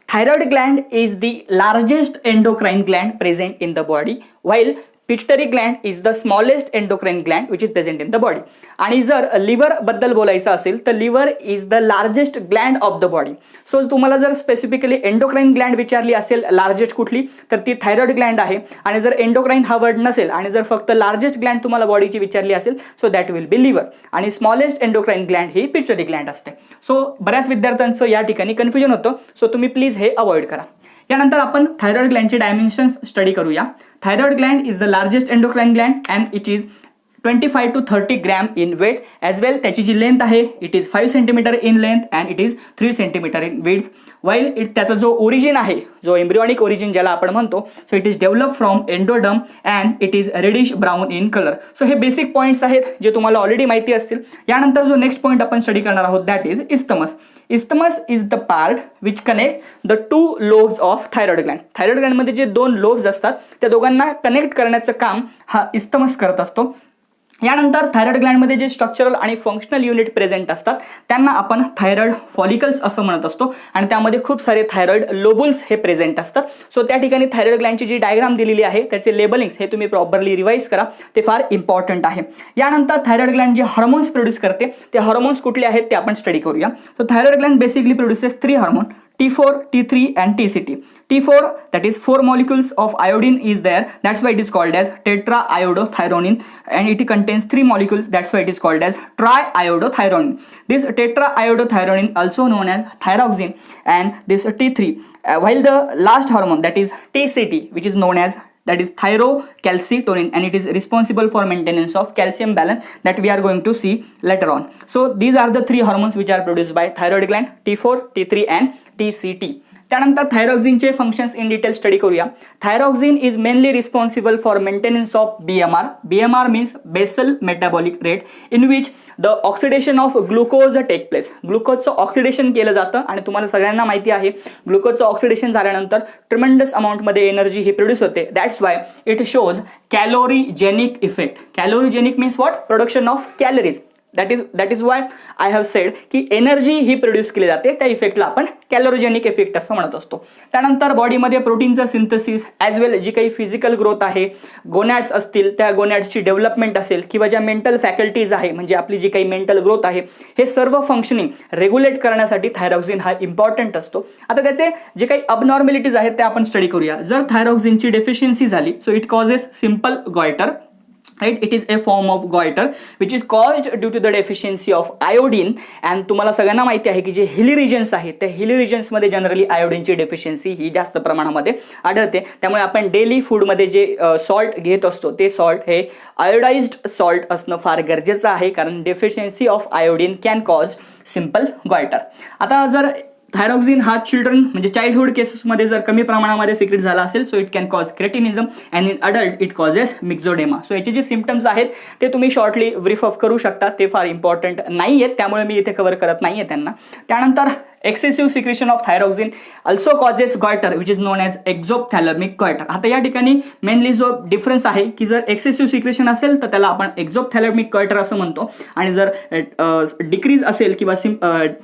Speaker 1: Thyroid gland is the largest endocrine gland present in the body, while pituitary gland is the smallest endocrine gland which is present in the body. आणि जर लिव्हर बद्दल बोलायचं असेल तर liver is the largest gland of the body. So तुम्हाला जर स्पेसिफिकली एंडोक्राइन ग्लँड विचारली असेल लार्जेस्ट कुठली तर ती थायरॉइड ग्लँड आहे. आणि जर एंडोक्राइन हा वर्ड नसेल आणि जर फक्त लार्जेस्ट ग्लँड तुम्हाला बॉडीची विचारली असेल so that will be liver. आणि स्मॉलेस्ट एंडोक्राइन ग्लँड ही पिट्युटरी ग्लँड असते. सो बऱ्याच विद्यार्थ्यांचं या ठिकाणी कन्फ्युजन होतं. सो तुम्ही प्लीज हे अवॉइड करा. यानंतर आपण थायरॉइड ग्लँडचे डायमेन्शन्स स्टडी करूया. Thyroid gland is the largest endocrine gland and it is 25 to 30 gram in weight as well. त्याची जी लेंथ आहे it is 5 centimetre in length and it is 3 centimetre in width. While त्याचा जो ओरिजिन आहे, जो एम्ब्रियॉनिक ओरिजिन ज्याला आपण म्हणतो, so it is develop from endoderm and it is reddish brown in colour. So हे बेसिक पॉईंट्स आहेत जे तुम्हाला ऑलरेडी माहिती असतील. यानंतर जो नेक्स्ट पॉईंट आपण स्टडी करणार आहोत that is isthmus. Isthmus is the part which connect the 2 lobes of thyroid gland. Thyroid ग्लँडमध्ये जे 2 लोब्स असतात त्या दोघांना कनेक्ट करण्याचं काम हा इस्थमस करत असतो. यानंतर थायरॉइड ग्लँडमध्ये जे स्ट्रक्चरल आणि फंक्शनल युनिट प्रेझेंट असतात त्यांना आपण थायरॉइड फॉलिकल्स असं म्हणत असतो आणि त्यामध्ये खूप सारे थायरॉइड लोबुल्स हे प्रेझेंट असतात. सो त्या ठिकाणी थायरॉइड ग्लँडची जी डायग्राम दिलेली आहे त्याचे लेबलिंग्स हे तुम्ही प्रॉपरली रिवाइज करा, ते फार इम्पॉर्टंट आहे. यानंतर थायरॉइड ग्लँड जे हार्मोन्स प्रोड्यूस करते ते हार्मोन्स कुठले आहेत ते आपण स्टडी करूया. So thyroid Gland basically produces 3 hormone, T4, T3 and TCT. T4, that is 4 molecules of iodine is there, that's why it is called as tetraiodothyronine, and it contains 3 molecules, that's why it is called as triiodothyronine. This tetraiodothyronine also known as thyroxine, and this T3, while the last hormone that is TCT which is known as that is thyrocalcitonin, and it is responsible for maintenance of calcium balance that we are going to see later on. So these are the 3 hormones which are produced by thyroid gland, T4, T3 and TCT. त्यानंतर थायरॉक्झिनचे फंक्शन्स इन डिटेल स्टडी करूया. Thyroxine is mainly responsible for maintenance of BMR. BMR means basal metabolic rate in which the oxidation of glucose take place. ग्लुकोजचं ऑक्सिडेशन केलं जातं आणि तुम्हाला सगळ्यांना माहिती आहे ग्लुकोजचं ऑक्सिडेशन झाल्यानंतर ट्रिमेंडस अमाऊंटमध्ये एनर्जी ही प्रोड्यूस होते. That's why it shows calorigenic effect. Calorigenic means what? Production of calories. That is why I have said की एनर्जी ही प्रोड्यूस केली जाते, त्या इफेक्टला आपण कॅलोरीजेनिक इफेक्ट असं म्हणत असतो. त्यानंतर बॉडीमध्ये प्रोटीनचं सिंथेसिस ॲज वेल जी काही फिजिकल ग्रोथ आहे, गोनॅड्स असतील त्या गोनॅड्सची डेव्हलपमेंट असेल किंवा ज्या मेंटल फॅकल्टीज आहे म्हणजे आपली जी काही मेंटल ग्रोथ आहे, हे सर्व फंक्शनिंग रेग्युलेट करण्यासाठी थायरॉक्झिन हा इम्पॉर्टंट असतो. आता त्याचे जे काही अबनॉर्मॅलिटीज आहेत त्या आपण स्टडी करूया. जर थायरॉक्झिनची डेफिशियन्सी झाली so it causes simple goitre. Right, it is a form of goiter which is caused due to the deficiency of iodine. and तुम्हाला सगळ्यांना माहिती आहे की जे हिली रिजन्स आहेत त्या हिली रिजन्समध्ये जनरली आयोडीनची डेफिशियन्सी ही जास्त प्रमाणामध्ये आढळते. त्यामुळे आपण डेली फूडमध्ये जे सॉल्ट घेत असतो ते सॉल्ट हे आयोडाइज्ड सॉल्ट असणं फार गरजेचं आहे, कारण deficiency of iodine can cause simple goitre. आता जर थायरॉक्झिन हा चिल्ड्रन म्हणजे चाइल्डहुड केसेसमध्ये जर कमी प्रमाणामध्ये सिक्रेट झाला असेल so it can cause cretinism and in adult it causes myxoedema. So याचे जे सिम्पटम्स आहेत ते तुम्ही शॉर्टली ब्रीफ ऑफ करू शकता, ते फार इम्पॉर्टंट नाही आहेत त्यामुळे मी इथे कव्हर करत नाही आहे त्यांना. त्यानंतर excessive secretion of thyroxine also causes goitre which is known as exophthalmic goitre. आता या ठिकाणी मेनली जो डिफरन्स आहे की जर एक्सेसिव्ह सिक्रेशन असेल तर त्याला आपण एक्झोपथॅलमिक गॉयटर असं म्हणतो, आणि जर डिक्रीज असेल किंवा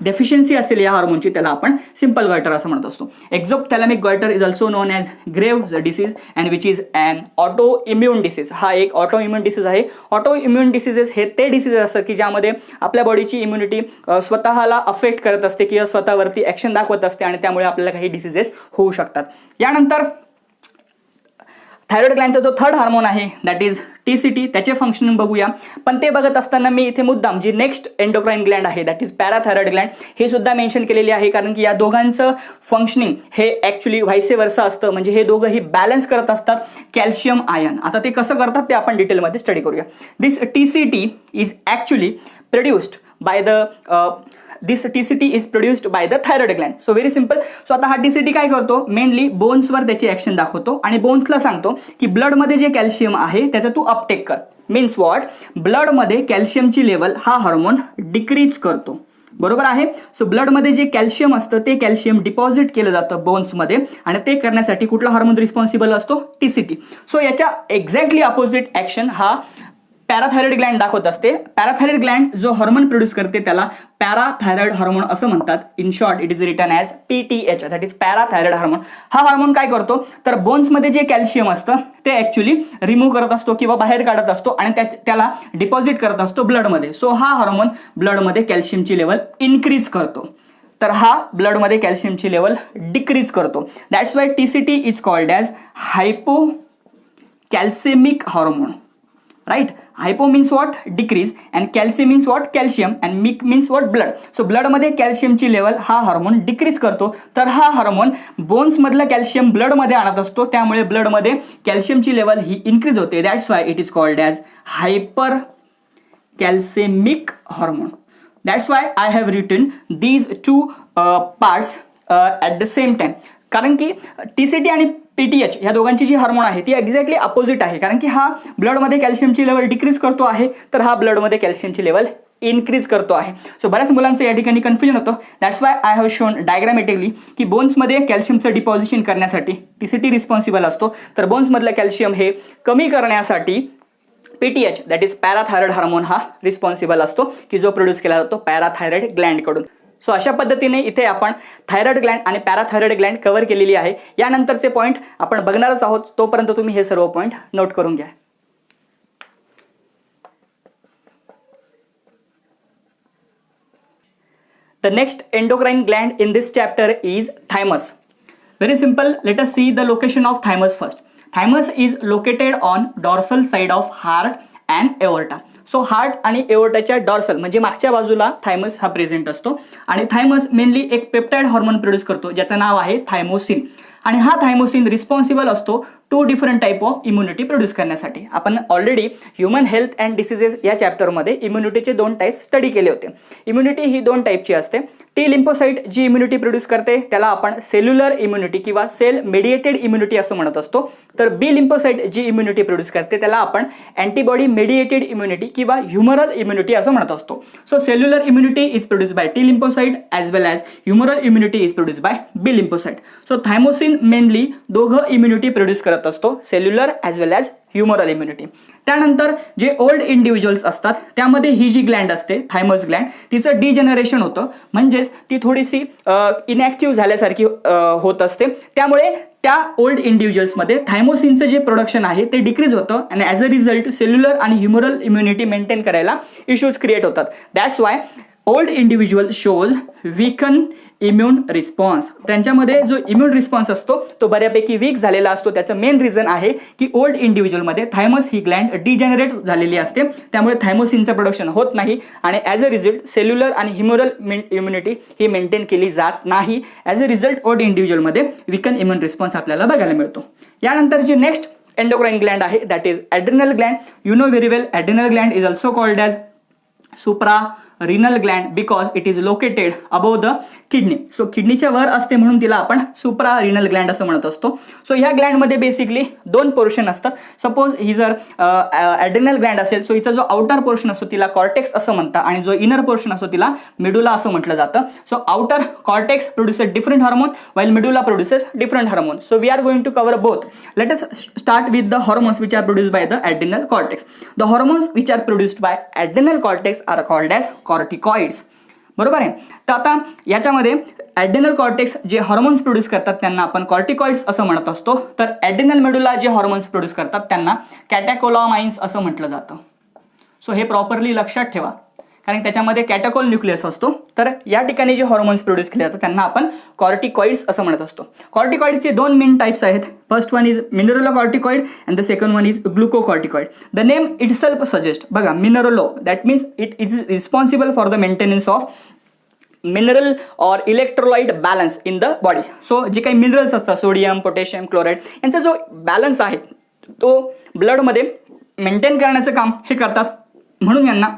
Speaker 1: डेफिशियन्सी असेल या हार्मोनची त्याला आपण सिंपल गॉयटर असं म्हणत असतो. Exophthalmic goitre is also known as Graves disease and which is an auto immune disease. हा एक ऑटो इम्युन डिसीज आहे. ऑटो इम्युन डिसीजेस हे ते डिसीजेस असतात की ज्यामध्ये आपल्या बॉडीची इम्युनिटी स्वतःला अफेक्ट करत असते किंवा स्वतःवरती ऍक्शन दाखवत असते आणि त्यामुळे आपल्याला काही डिसीजेस होऊ शकतात. यानंतर थायरॉइड ग्लँडचा जो थर्ड हार्मोन आहे दॅट इज TCT, त्याचे फंक्शनिंग बघूया. पण ते बघत असताना मी इथे मुद्दाम जी नेक्स्ट एंडोक्राइन ग्लँड आहे दॅट इज पॅराथायरॉइड ग्लँड हे सुद्धा मेन्शन केलेली आहे, कारण की या दोघांचं फंक्शनिंग हे ॲक्च्युली व्हायसे वर्सा असतं, म्हणजे हे दोघंही बॅलन्स करत असतात कॅल्शियम आयन. आता ते कसं करतात ते आपण डिटेलमध्ये स्टडी करूया. दिस TCT is actually produced by the this TCT is produced by the thyroid gland. So very simple. So आता हा TCT काय करतो, मेनली बोन्सवर त्याची ऍक्शन दाखवतो आणि बोन्सला सांगतो की ब्लडमध्ये जे कॅल्शियम आहे त्याचा तू अपटेक कर. Means what? ब्लडमध्ये कॅल्शियमची लेवल हा हार्मोन डिक्रीज करतो. बरोबर आहे. सो ब्लडमध्ये जे कॅल्शियम असतं ते कॅल्शियम डिपॉझिट केलं जातं बोन्समध्ये आणि ते करण्यासाठी कुठला हार्मोन रिस्पॉन्सिबल असतो? TCT. सो याच्या एक्झॅक्टली अपोजिट ऍक्शन हा पॅराथायरॉइड ग्लँड दाखवत असते. पॅराथायरॉइड ग्लँड जो हॉर्मोन प्रोड्यूस करते त्याला पॅराथायरॉइड हार्मोन असं म्हणतात. In short it is written as PTH, that is parathyroid hormone. हा हार्मोन काय करतो तर बोन्समध्ये जे कॅल्शियम असतं ते ॲक्च्युली रिमूव्ह करत असतो किंवा बाहेर काढत असतो आणि त्याला डिपॉझिट करत असतो ब्लडमध्ये. सो हा हार्मोन ब्लडमध्ये कॅल्शियमची लेवल इन्क्रीज करतो. तर हा ब्लडमध्ये कॅल्शियमची लेवल डिक्रीज करतो. That's why TCT is called as hypocalcaemic hormone. Right? Hypo means what? Decrease, and calcium means what? Calcium, and mic means what? Blood. So blood मध्ये कॅल्शियमची लेवल हा हार्मोन डिक्रीज करतो. तर हा हार्मोन बोन्स मधलं कॅल्शियम ब्लड मध्ये आणत असतो, त्यामुळे ब्लड मध्ये कॅल्शियमची लेवल ही इन्क्रीज होते. That's why it is called as hyper calcaemic hormone. That's why I have written these two parts at the same time. कारण की TCT आणि PTH ह्या दोघांची जी हार्मोन आहे ती एक्झॅक्टली अपोजिट आहे. कारण की हा ब्लडमध्ये कॅल्शियमची लेवल डिक्रीज करतो आहे, तर हा ब्लडमध्ये कॅल्शियमची लेवल इन्क्रीज करतो आहे. सो बऱ्याच मुलांचं या ठिकाणी कन्फ्युजन होतं. That's why I have shown diagrammatically की बोन्समध्ये कॅल्शियमचं डिपॉझिशन करण्यासाठी TCT रिस्पॉन्सिबल असतो, तर बोन्समधलं कॅल्शियम हे कमी करण्यासाठी PTH that is parathyroid hormone हा रिस्पॉन्सिबल असतो, की जो प्रोड्यूस केला जातो पॅराथायरॉइड ग्लँडकडून. सो अशा पद्धतीने इथे आपण थायरॉइड ग्लँड आणि पॅराथायरॉइड ग्लँड कव्हर केलेली आहे. यानंतरचे पॉईंट आपण बघणारच आहोत, तोपर्यंत तुम्ही हे सर्व पॉईंट नोट करून घ्या. The next endocrine gland in this chapter is thymus. Very simple. Let us see the location of thymus first. Thymus is located on dorsal side of heart and aorta. So heart आणि एओर्टाच्या डॉर्सल म्हणजे मागच्या बाजूला थायमस हा प्रेझेंट असतो. आणि थायमस मेनली एक पेप्टाइड हार्मोन प्रोड्यूस करतो ज्याचं नाव आहे थायमोसिन. आणि हा थायमोसिन रिस्पॉन्सिबल असतो to different type of immunity produce करण्यासाठी. आपण already human health and diseases या चॅप्टरमध्ये इम्युनिटीचे 2 टाईप स्टडी केले होते. इम्युनिटी ही 2 टाईपची असते. टी लिम्फोसाइट जी इम्युनिटी प्रोड्यूस करते त्याला आपण सेल्युलर इम्युनिटी किंवा सेल मेडिएटेड इम्युनिटी असं म्हणत असतो. तर बी लिम्फोसाइट जी इम्युनिटी प्रोड्यूस करते त्याला आपण अँटीबॉडी मेडिएटेड इम्युनिटी किंवा ह्युमरल इम्युनिटी असं म्हणत असतो. So cellular immunity is produce by T lymphocyte as well as humoral immunity is produce by B lymphocyte. So thymosin mainly दोघं इम्युनिटी प्रोड्यूस करत असतो, cellular as well as humoral immunity. त्यानंतर जे ओल्ड इंडिव्हिज्युअल्स असतात त्यामध्ये ही जी ग्लँड असते थायमस ग्लँड तिचं डिजनरेशन होतं, म्हणजेच ती थोडीशी इनॅक्टिव्ह झाल्यासारखी होत असते. त्यामुळे त्या ओल्ड इंडिव्हिज्युअल्समध्ये थायमोसिनचं जे प्रोडक्शन आहे ते डिक्रीज होतं आणि ॲज अ रिझल्ट सेल्युलर आणि ह्युमरल इम्युनिटी मेंटेन करायला इश्यूज क्रिएट होतात. That's why old individual shows weaken immune response. त्यांच्यामध्ये जो इम्युन रिस्पॉन्स असतो तो बऱ्यापैकी वीक झालेला असतो. त्याचं मेन रिझन आहे की ओल्ड इंडिव्हिज्युअलमध्ये थायमस ही ग्लँड डिजनरेट झालेली असते, त्यामुळे थायमोसिनचं प्रोडक्शन होत नाही आणि ॲज अ रिझल्ट सेल्युलर आणि ह्युमरल इम्युनिटी ही मेंटेन केली जात नाही. ॲज अ रिझल्ट ओल्ड इंडिव्हिज्युअलमध्ये वीकन इम्युन रिस्पॉन्स आपल्याला बघायला मिळतो. यानंतर जी नेक्स्ट एंडोक्राइन ग्लँड आहे that is adrenal gland. You know very well adrenal gland is also called as supra renal gland because it is located above the kidney. So किडनीच्या वर असते म्हणून तिला आपण सुप्रा रिनल ग्लँड असं म्हणत असतो. सो ह्या ग्लँडमध्ये बेसिकली 2 पोर्शन असतात. सपोज ही जर ॲड्रिनल ग्लँड असेल सो हिचा जो आउटर पोर्शन असतो तिला कॉर्टेक्स असं म्हणतात आणि जो इनर पोर्शन असतो तिला मेडुला असं म्हटलं जातं. So outer cortex produces different hormone while medulla produces different hormones. So we are going to cover both. Let us start with the hormones which are produced by the adrenal cortex. The hormones which are produced by adrenal cortex are called as corticoids. बरोबर आहे. तर आता याच्यामध्ये ॲड्रिनल कॉर्टेक्स जे हॉर्मोन्स प्रोड्यूस करतात त्यांना आपण कॉर्टिकॉइड्स असं म्हणत असतो. तर ॲड्रिनल मेडुला जे हॉर्मोन्स प्रोड्यूस करतात त्यांना कॅटेकोलामाइन्स असं म्हटलं जातं. सो हे प्रॉपरली लक्षात ठेवा कारण त्याच्यामध्ये कॅटेकोल न्यूक्लियस असतो. तर या ठिकाणी जे हॉर्मोन्स प्रोड्यूस केले जातात त्यांना आपण कॉर्टिकॉइड्स असं म्हणत असतो. कॉर्टिकॉइडचे 2 मेन टाइप्स आहेत. First one is mineralocorticoid and the second one is glucocorticoid. The name itself suggest बघा mineralo that means it is responsible for the maintenance of mineral और electrolyte balance in the body. So जे काही मिनरल्स असतात सोडियम पोटॅशियम क्लोराईड यांचा जो बॅलन्स आहे तो ब्लडमध्ये मेंटेन करण्याचं काम हे करतात, म्हणून यांना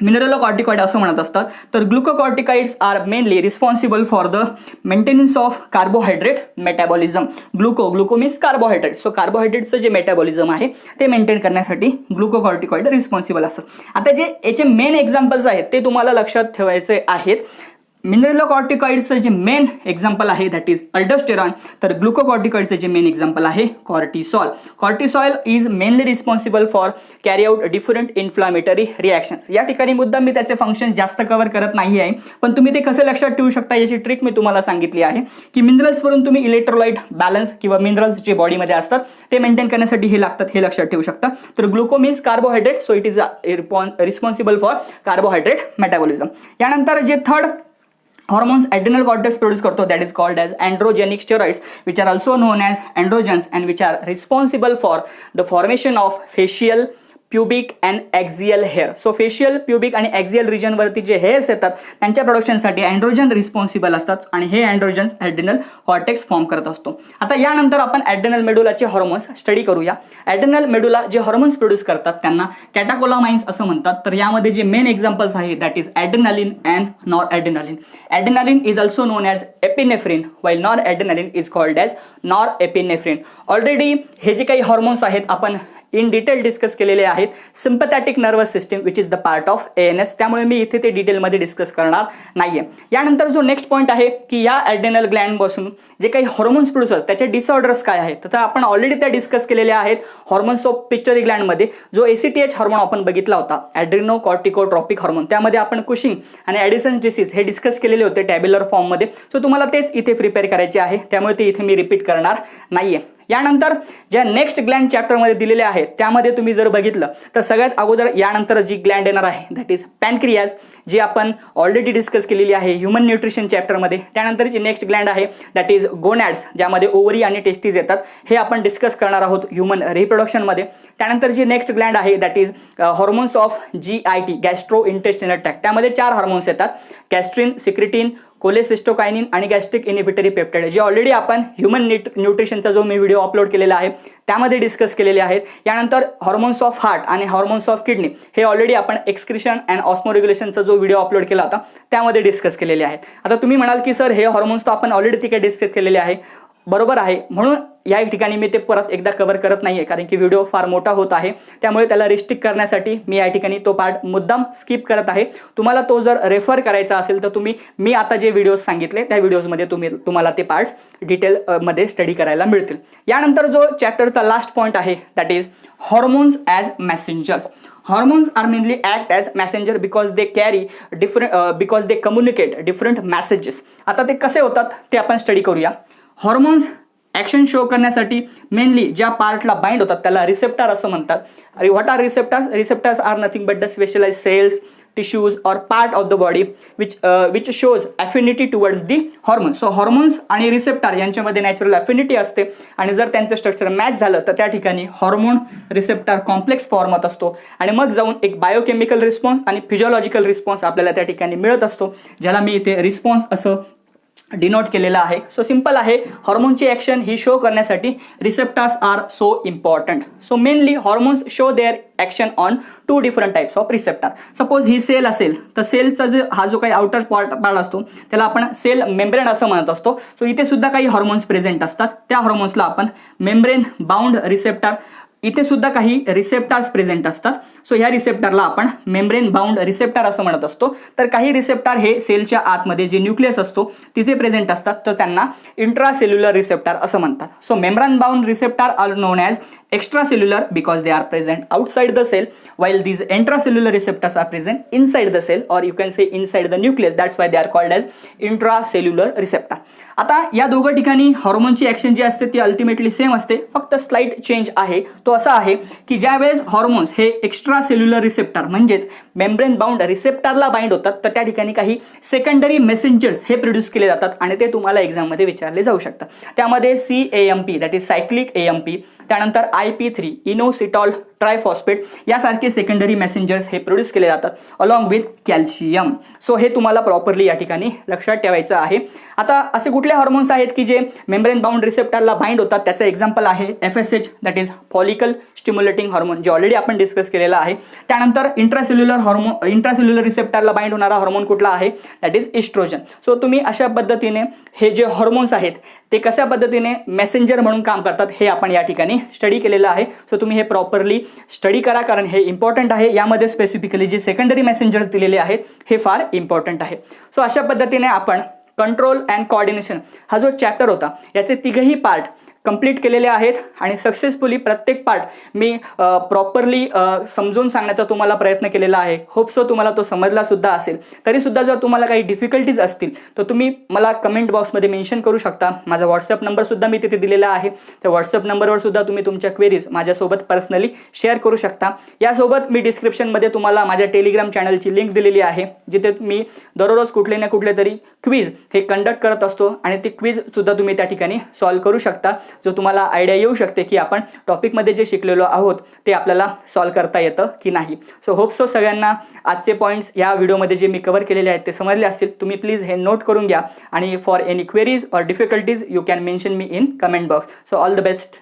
Speaker 1: मिनरलो कॉर्टिकॉइड असं म्हणत असतात. तर glucocorticoids are mainly responsible for the maintenance of carbohydrate metabolism. Gluco means carbohydrate. So कार्बोहायड्रेटचं जे मेटाबॉलिझम आहे ते मेंटेन करण्यासाठी ग्लुकोकॉर्टिकॉइड रिस्पॉन्सिबल असतात. आता जे याचे मेन एक्झाम्पल्स आहेत ते तुम्हाला लक्षात ठेवायचे आहेत. मिनरलोकॉर्टिकॉइड्सचं जे मेन एक्झाम्पल आहे दॅट इज अल्डोस्टेरॉन, तर ग्लुकोकॉर्टिकॉइडचं जे मेन एक्झाम्पल आहे cortisol. Cortisol is mainly responsible for carry out different inflammatory reactions. या ठिकाणी मुद्दा मी त्याचे फंक्शन जास्त कव्हर करत नाही आहे, पण तुम्ही ते कसे लक्षात ठेवू शकता याची ट्रिक मी तुम्हाला सांगितली आहे की मिनरल्सवरून तुम्ही इलेक्ट्रोलाइट बॅलन्स किंवा मिनरल्स जे बॉडीमध्ये असतात ते मेंटेन करण्यासाठी हे लागतात हे लक्षात ठेवू शकता. तर Gluco means carbohydrate, so it is responsible for carbohydrate metabolism. यानंतर जे third hormones adrenal cortex produce करतो that is called as androgenic steroids which are also known as androgens and which are responsible for the formation of facial, pubic and axial hair. So facial, pubic आणि ॲक्झियल रिजनवरती जे हेअर्स येतात त्यांच्या प्रोडक्शनसाठी अँड्रोजन रिस्पॉन्सिबल असतात आणि हे अँड्रोजन्स ॲड्रिनल कॉर्टेक्स फॉर्म करत असतो. आता यानंतर आपण ॲड्रिनल मेडुलाचे हॉर्मोन्स स्टडी करूया. ॲड्रिनल मेडुला जे हॉर्मोन्स प्रोड्यूस करतात त्यांना कॅटाकोलामाइन्स असं म्हणतात. तर यामध्ये जे मेन एक्झाम्पल्स आहे that is adrenaline and noradrenaline. Adrenaline is also known as epinephrine while noradrenaline is called as norepinephrine. Already हे जे काही हॉर्मोन्स आहेत आपण इन डिटेल डिस्कस केलेले आहेत. Sympathetic nervous system which is the part of ANS, त्यामुळे मी इथे ते डिटेलमध्ये डिस्कस करणार नाहीये. यानंतर जो नेक्स्ट पॉईंट आहे की या ॲड्रिनल ग्लँडपासून जे काही हॉर्मोन्स प्रोड्यूस होतात त्याचे डिसऑर्डर्स काय आहेत, तर आपण ऑलरेडी त्या डिस्कस केलेल्या आहेत हॉर्मोन्स ऑफ पिट्युटरी ग्लँडमध्ये. जो ACTH हार्मोन आपण बघितला होता ॲड्रिनो कॉर्टिकोट्रॉपिक हार्मोन, त्यामध्ये आपण कुशिंग आणि ॲडिसन्स डिसीज हे डिस्कस केलेले होते टॅब्युलर फॉर्ममध्ये. सो तुम्हाला तेच इथे प्रिपेअर करायचे आहे, त्यामुळे ते इथे मी रिपीट करणार नाहीये. यानंतर ज्या नेक्स्ट ग्लँड चॅप्टरमध्ये दिलेले आहेत त्यामध्ये तुम्ही जर बघितलं तर सगळ्यात अगोदर यानंतर जी ग्लँड येणार आहे दॅट इज पॅनक्रियाज, जी आपण ऑलरेडी डिस्कस केलेली आहे ह्युमन न्यूट्रिशन चॅप्टरमध्ये. त्यानंतरची नेक्स्ट ग्लँड आहे दॅट इज गोनॅड्स, ज्यामध्ये ओव्हरी आणि टेस्टीज येतात, हे आपण डिस्कस करणार आहोत ह्युमन रिप्रोडक्शनमध्ये. त्यानंतर जी नेक्स्ट ग्लँड आहे that is hormones of GIT, gastro intestinal tract. त्यामध्ये 4 हार्मोन्स येतात, गॅस्ट्रिन, सिक्रिटिन, कोलेसिस्टोकायनिन आणि गॅस्ट्रिक इनिबिटरी पेप्टाइड, जे ऑलरेडी आपण ह्युमन न्यूट्रिशनचा जो मी व्हिडिओ अपलोड केलेला आहे त्यामध्ये डिस्कस केलेले आहेत. यानंतर हॉर्मोन्स ऑफ हार्ट आणि हॉर्मोन्स ऑफ किडनी हे ऑलरेडी आपण एक्सक्रिशन अँड ऑस्मोरेग्युलेशनचा जो व्हिडिओ अपलोड केला होता त्यामध्ये डिस्कस केलेले आहेत. आता तुम्ही म्हणाल की सर हे हॉर्मोन्स तर आपण ऑलरेडी तिकडे डिस्कस केलेले आहे. बरोबर आहे, म्हणून या ठिकाणी मी ते परत एकदा कव्हर करत नाहीये कारण की व्हिडिओ फार मोठा होत आहे, त्यामुळे त्याला रिस्ट्रिक्ट करण्यासाठी मी या ठिकाणी तो पार्ट मुद्दाम स्किप करत आहे. तुम्हाला तो जर रेफर करायचा असेल तर मी आता जे व्हिडिओज सांगितले त्या व्हिडिओजमध्ये तुम्हाला ते पार्ट्स डिटेलमध्ये स्टडी करायला मिळतील. यानंतर जो चॅप्टरचा लास्ट पॉईंट आहे that is hormones as messengers. Hormones are mainly act as messenger because they carry because they communicate different messages. आता ते कसे होतात ते आपण स्टडी करूया. हॉर्मोन्स ॲक्शन शो करण्यासाठी मेनली ज्या पार्टला बाइंड होतात त्याला रिसेप्टर असं म्हणतात. What are receptors? Receptors are nothing but the specialize cells, tissues or part of the body which shows affinity towards the hormone. So hormones आणि रिसेप्टर यांच्यामध्ये नॅचरल अफिनिटी असते आणि जर त्यांचं स्ट्रक्चर मॅच झालं तर त्या ठिकाणी हॉर्मोन रिसेप्टर कॉम्प्लेक्स फॉर्मात असतो आणि मग जाऊन एक बायोकेमिकल रिस्पॉन्स आणि फिजिओलॉजिकल रिस्पॉन्स आपल्याला त्या ठिकाणी मिळत असतो, ज्याला मी इथे रिस्पॉन्स असं डिनोट केलेला आहे. सो सिंपल आहे, हॉर्मोनची ॲक्शन ही शो करण्यासाठी receptors are so important. So mainly hormones show their action on 2 different types of receptor. Suppose ही सेल असेल तर सेलचा हा जो काही आउटर पार्ट असतो त्याला आपण सेल मेम्ब्रेन असं म्हणत असतो. सो इथे सुद्धा काही हॉर्मोन्स प्रेझेंट असतात, त्या हॉर्मोन्सला आपण मेम्ब्रेन बाउंड रिसेप्टर, इथे सुद्धा काही रिसेप्टर्स प्रेझेंट असतात. सो ह्या रिसेप्टरला आपण मेम्ब्रेन बाउंड रिसेप्टर असं म्हणत असतो. तर काही रिसेप्टर हे सेलच्या आतमध्ये जे न्यूक्लियस असतो तिथे प्रेझेंट असतात, तर त्यांना इंट्रासेल्युलर रिसेप्टर असं म्हणतात. So membrane bound receptor are known as extracellular because they are present outside the cell, while these intracellular receptors are present inside the cell, or you can say inside the nucleus. That's why they are called as intracellular receptor. आता या दोघं ठिकाणी हॉर्मोनची ॲक्शन जी असते ती अल्टिमेटली सेम असते, फक्त स्लाइट चेंज आहे. तो असा आहे की ज्या वेळेस हॉर्मोन्स हे एक्स्ट्रासेल्युलर रिसेप्टर म्हणजेच मेम्ब्रेन बाउंड रिसेप्टरला बाइंड होतात तर त्या ठिकाणी काही सेकंडरी मेसेंजर्स हे प्रोड्यूस केले जातात आणि ते तुम्हाला एक्झाममध्ये विचारले जाऊ शकतात. त्यामध्ये CAMP that is cyclic AMP, त्यानंतर IP3 इनोसिटॉल ट्रायफॉस्फेट यासारखे सेकंडरी मेसेंजर्स हे प्रोड्यूस केले जातात अलॉंग विथ कॅल्शियम. सो हे तुम्हाला प्रॉपरली या ठिकाणी लक्षात ठेवायचं आहे. आता असे कुठले हॉर्मोन्स आहेत की जे मेम्ब्रेन बाउंड रिसेप्टरला बाइंड होतात? त्याचं एक्झाम्पल आहे FSH that is follicle stimulating hormone, जे ऑलरेडी आपण डिस्कस केलेला आहे. त्यानंतर इंट्रासेल्युलर रिसेप्टरला बाइंड होणारा हार्मोन कुठला आहे? That is oestrogen. सो तुम्ही अशा पद्धतीने हे जे हॉर्मोन्स आहेत ते कशा पद्धतीने मेसेंजर म्हणून काम करतात हे आपण या ठिकाणी स्टडी केलेलं आहे. सो तुम्ही हे प्रॉपरली स्टडी करा, कारण हे इम्पॉर्टंट आहे. यामध्ये स्पेसिफिकली जे सेकंडरी मेसेंजर्स दिलेले आहेत हे फार इम्पॉर्टंट आहे. सो अशा पद्धतीने आपण कंट्रोल अँड कोऑर्डिनेशन हा जो चॅप्टर होता याचे तिघही पार्ट कंप्लीट केलेले आहेत आणि सक्सेसफुली प्रत्येक पार्ट मी प्रॉपरली समजून सांगण्याचा तुम्हाला प्रयत्न केलेला आहे. होप सो तुम्हाला तो समजला सुद्धा असेल. तरीसुद्धा जर तुम्हाला काही डिफिकल्टीज असतील तर तुम्ही मला कमेंट बॉक्समध्ये मेन्शन करू शकता. माझा व्हॉट्सअप नंबरसुद्धा मी तिथे दिलेला आहे. त्या व्हॉट्सअप नंबरवर सुद्धा तुम्ही तुमच्या क्वेरीज माझ्यासोबत पर्सनली शेअर करू शकता. यासोबत मी डिस्क्रिप्शनमध्ये तुम्हाला माझ्या टेलिग्राम चॅनलची लिंक दिलेली आहे, जिथे मी दररोज कुठले ना कुठले तरी क्विज हे कंडक्ट करत असतो आणि ते क्विजसुद्धा तुम्ही त्या ठिकाणी सॉल्व्ह करू शकता, जो तुम्हाला आयडिया येऊ शकते की आपण टॉपिकमध्ये जे शिकलेलो आहोत ते आपल्याला सॉल्व्ह करता येतं की नाही. सो होप सो सगळ्यांना आजचे पॉईंट्स या व्हिडिओमध्ये जे मी कव्हर केलेले आहेत ते समजले असतील. तुम्ही प्लीज हे नोट करून घ्या आणि for any queries or difficulties you can mention me in comment box. So all the best.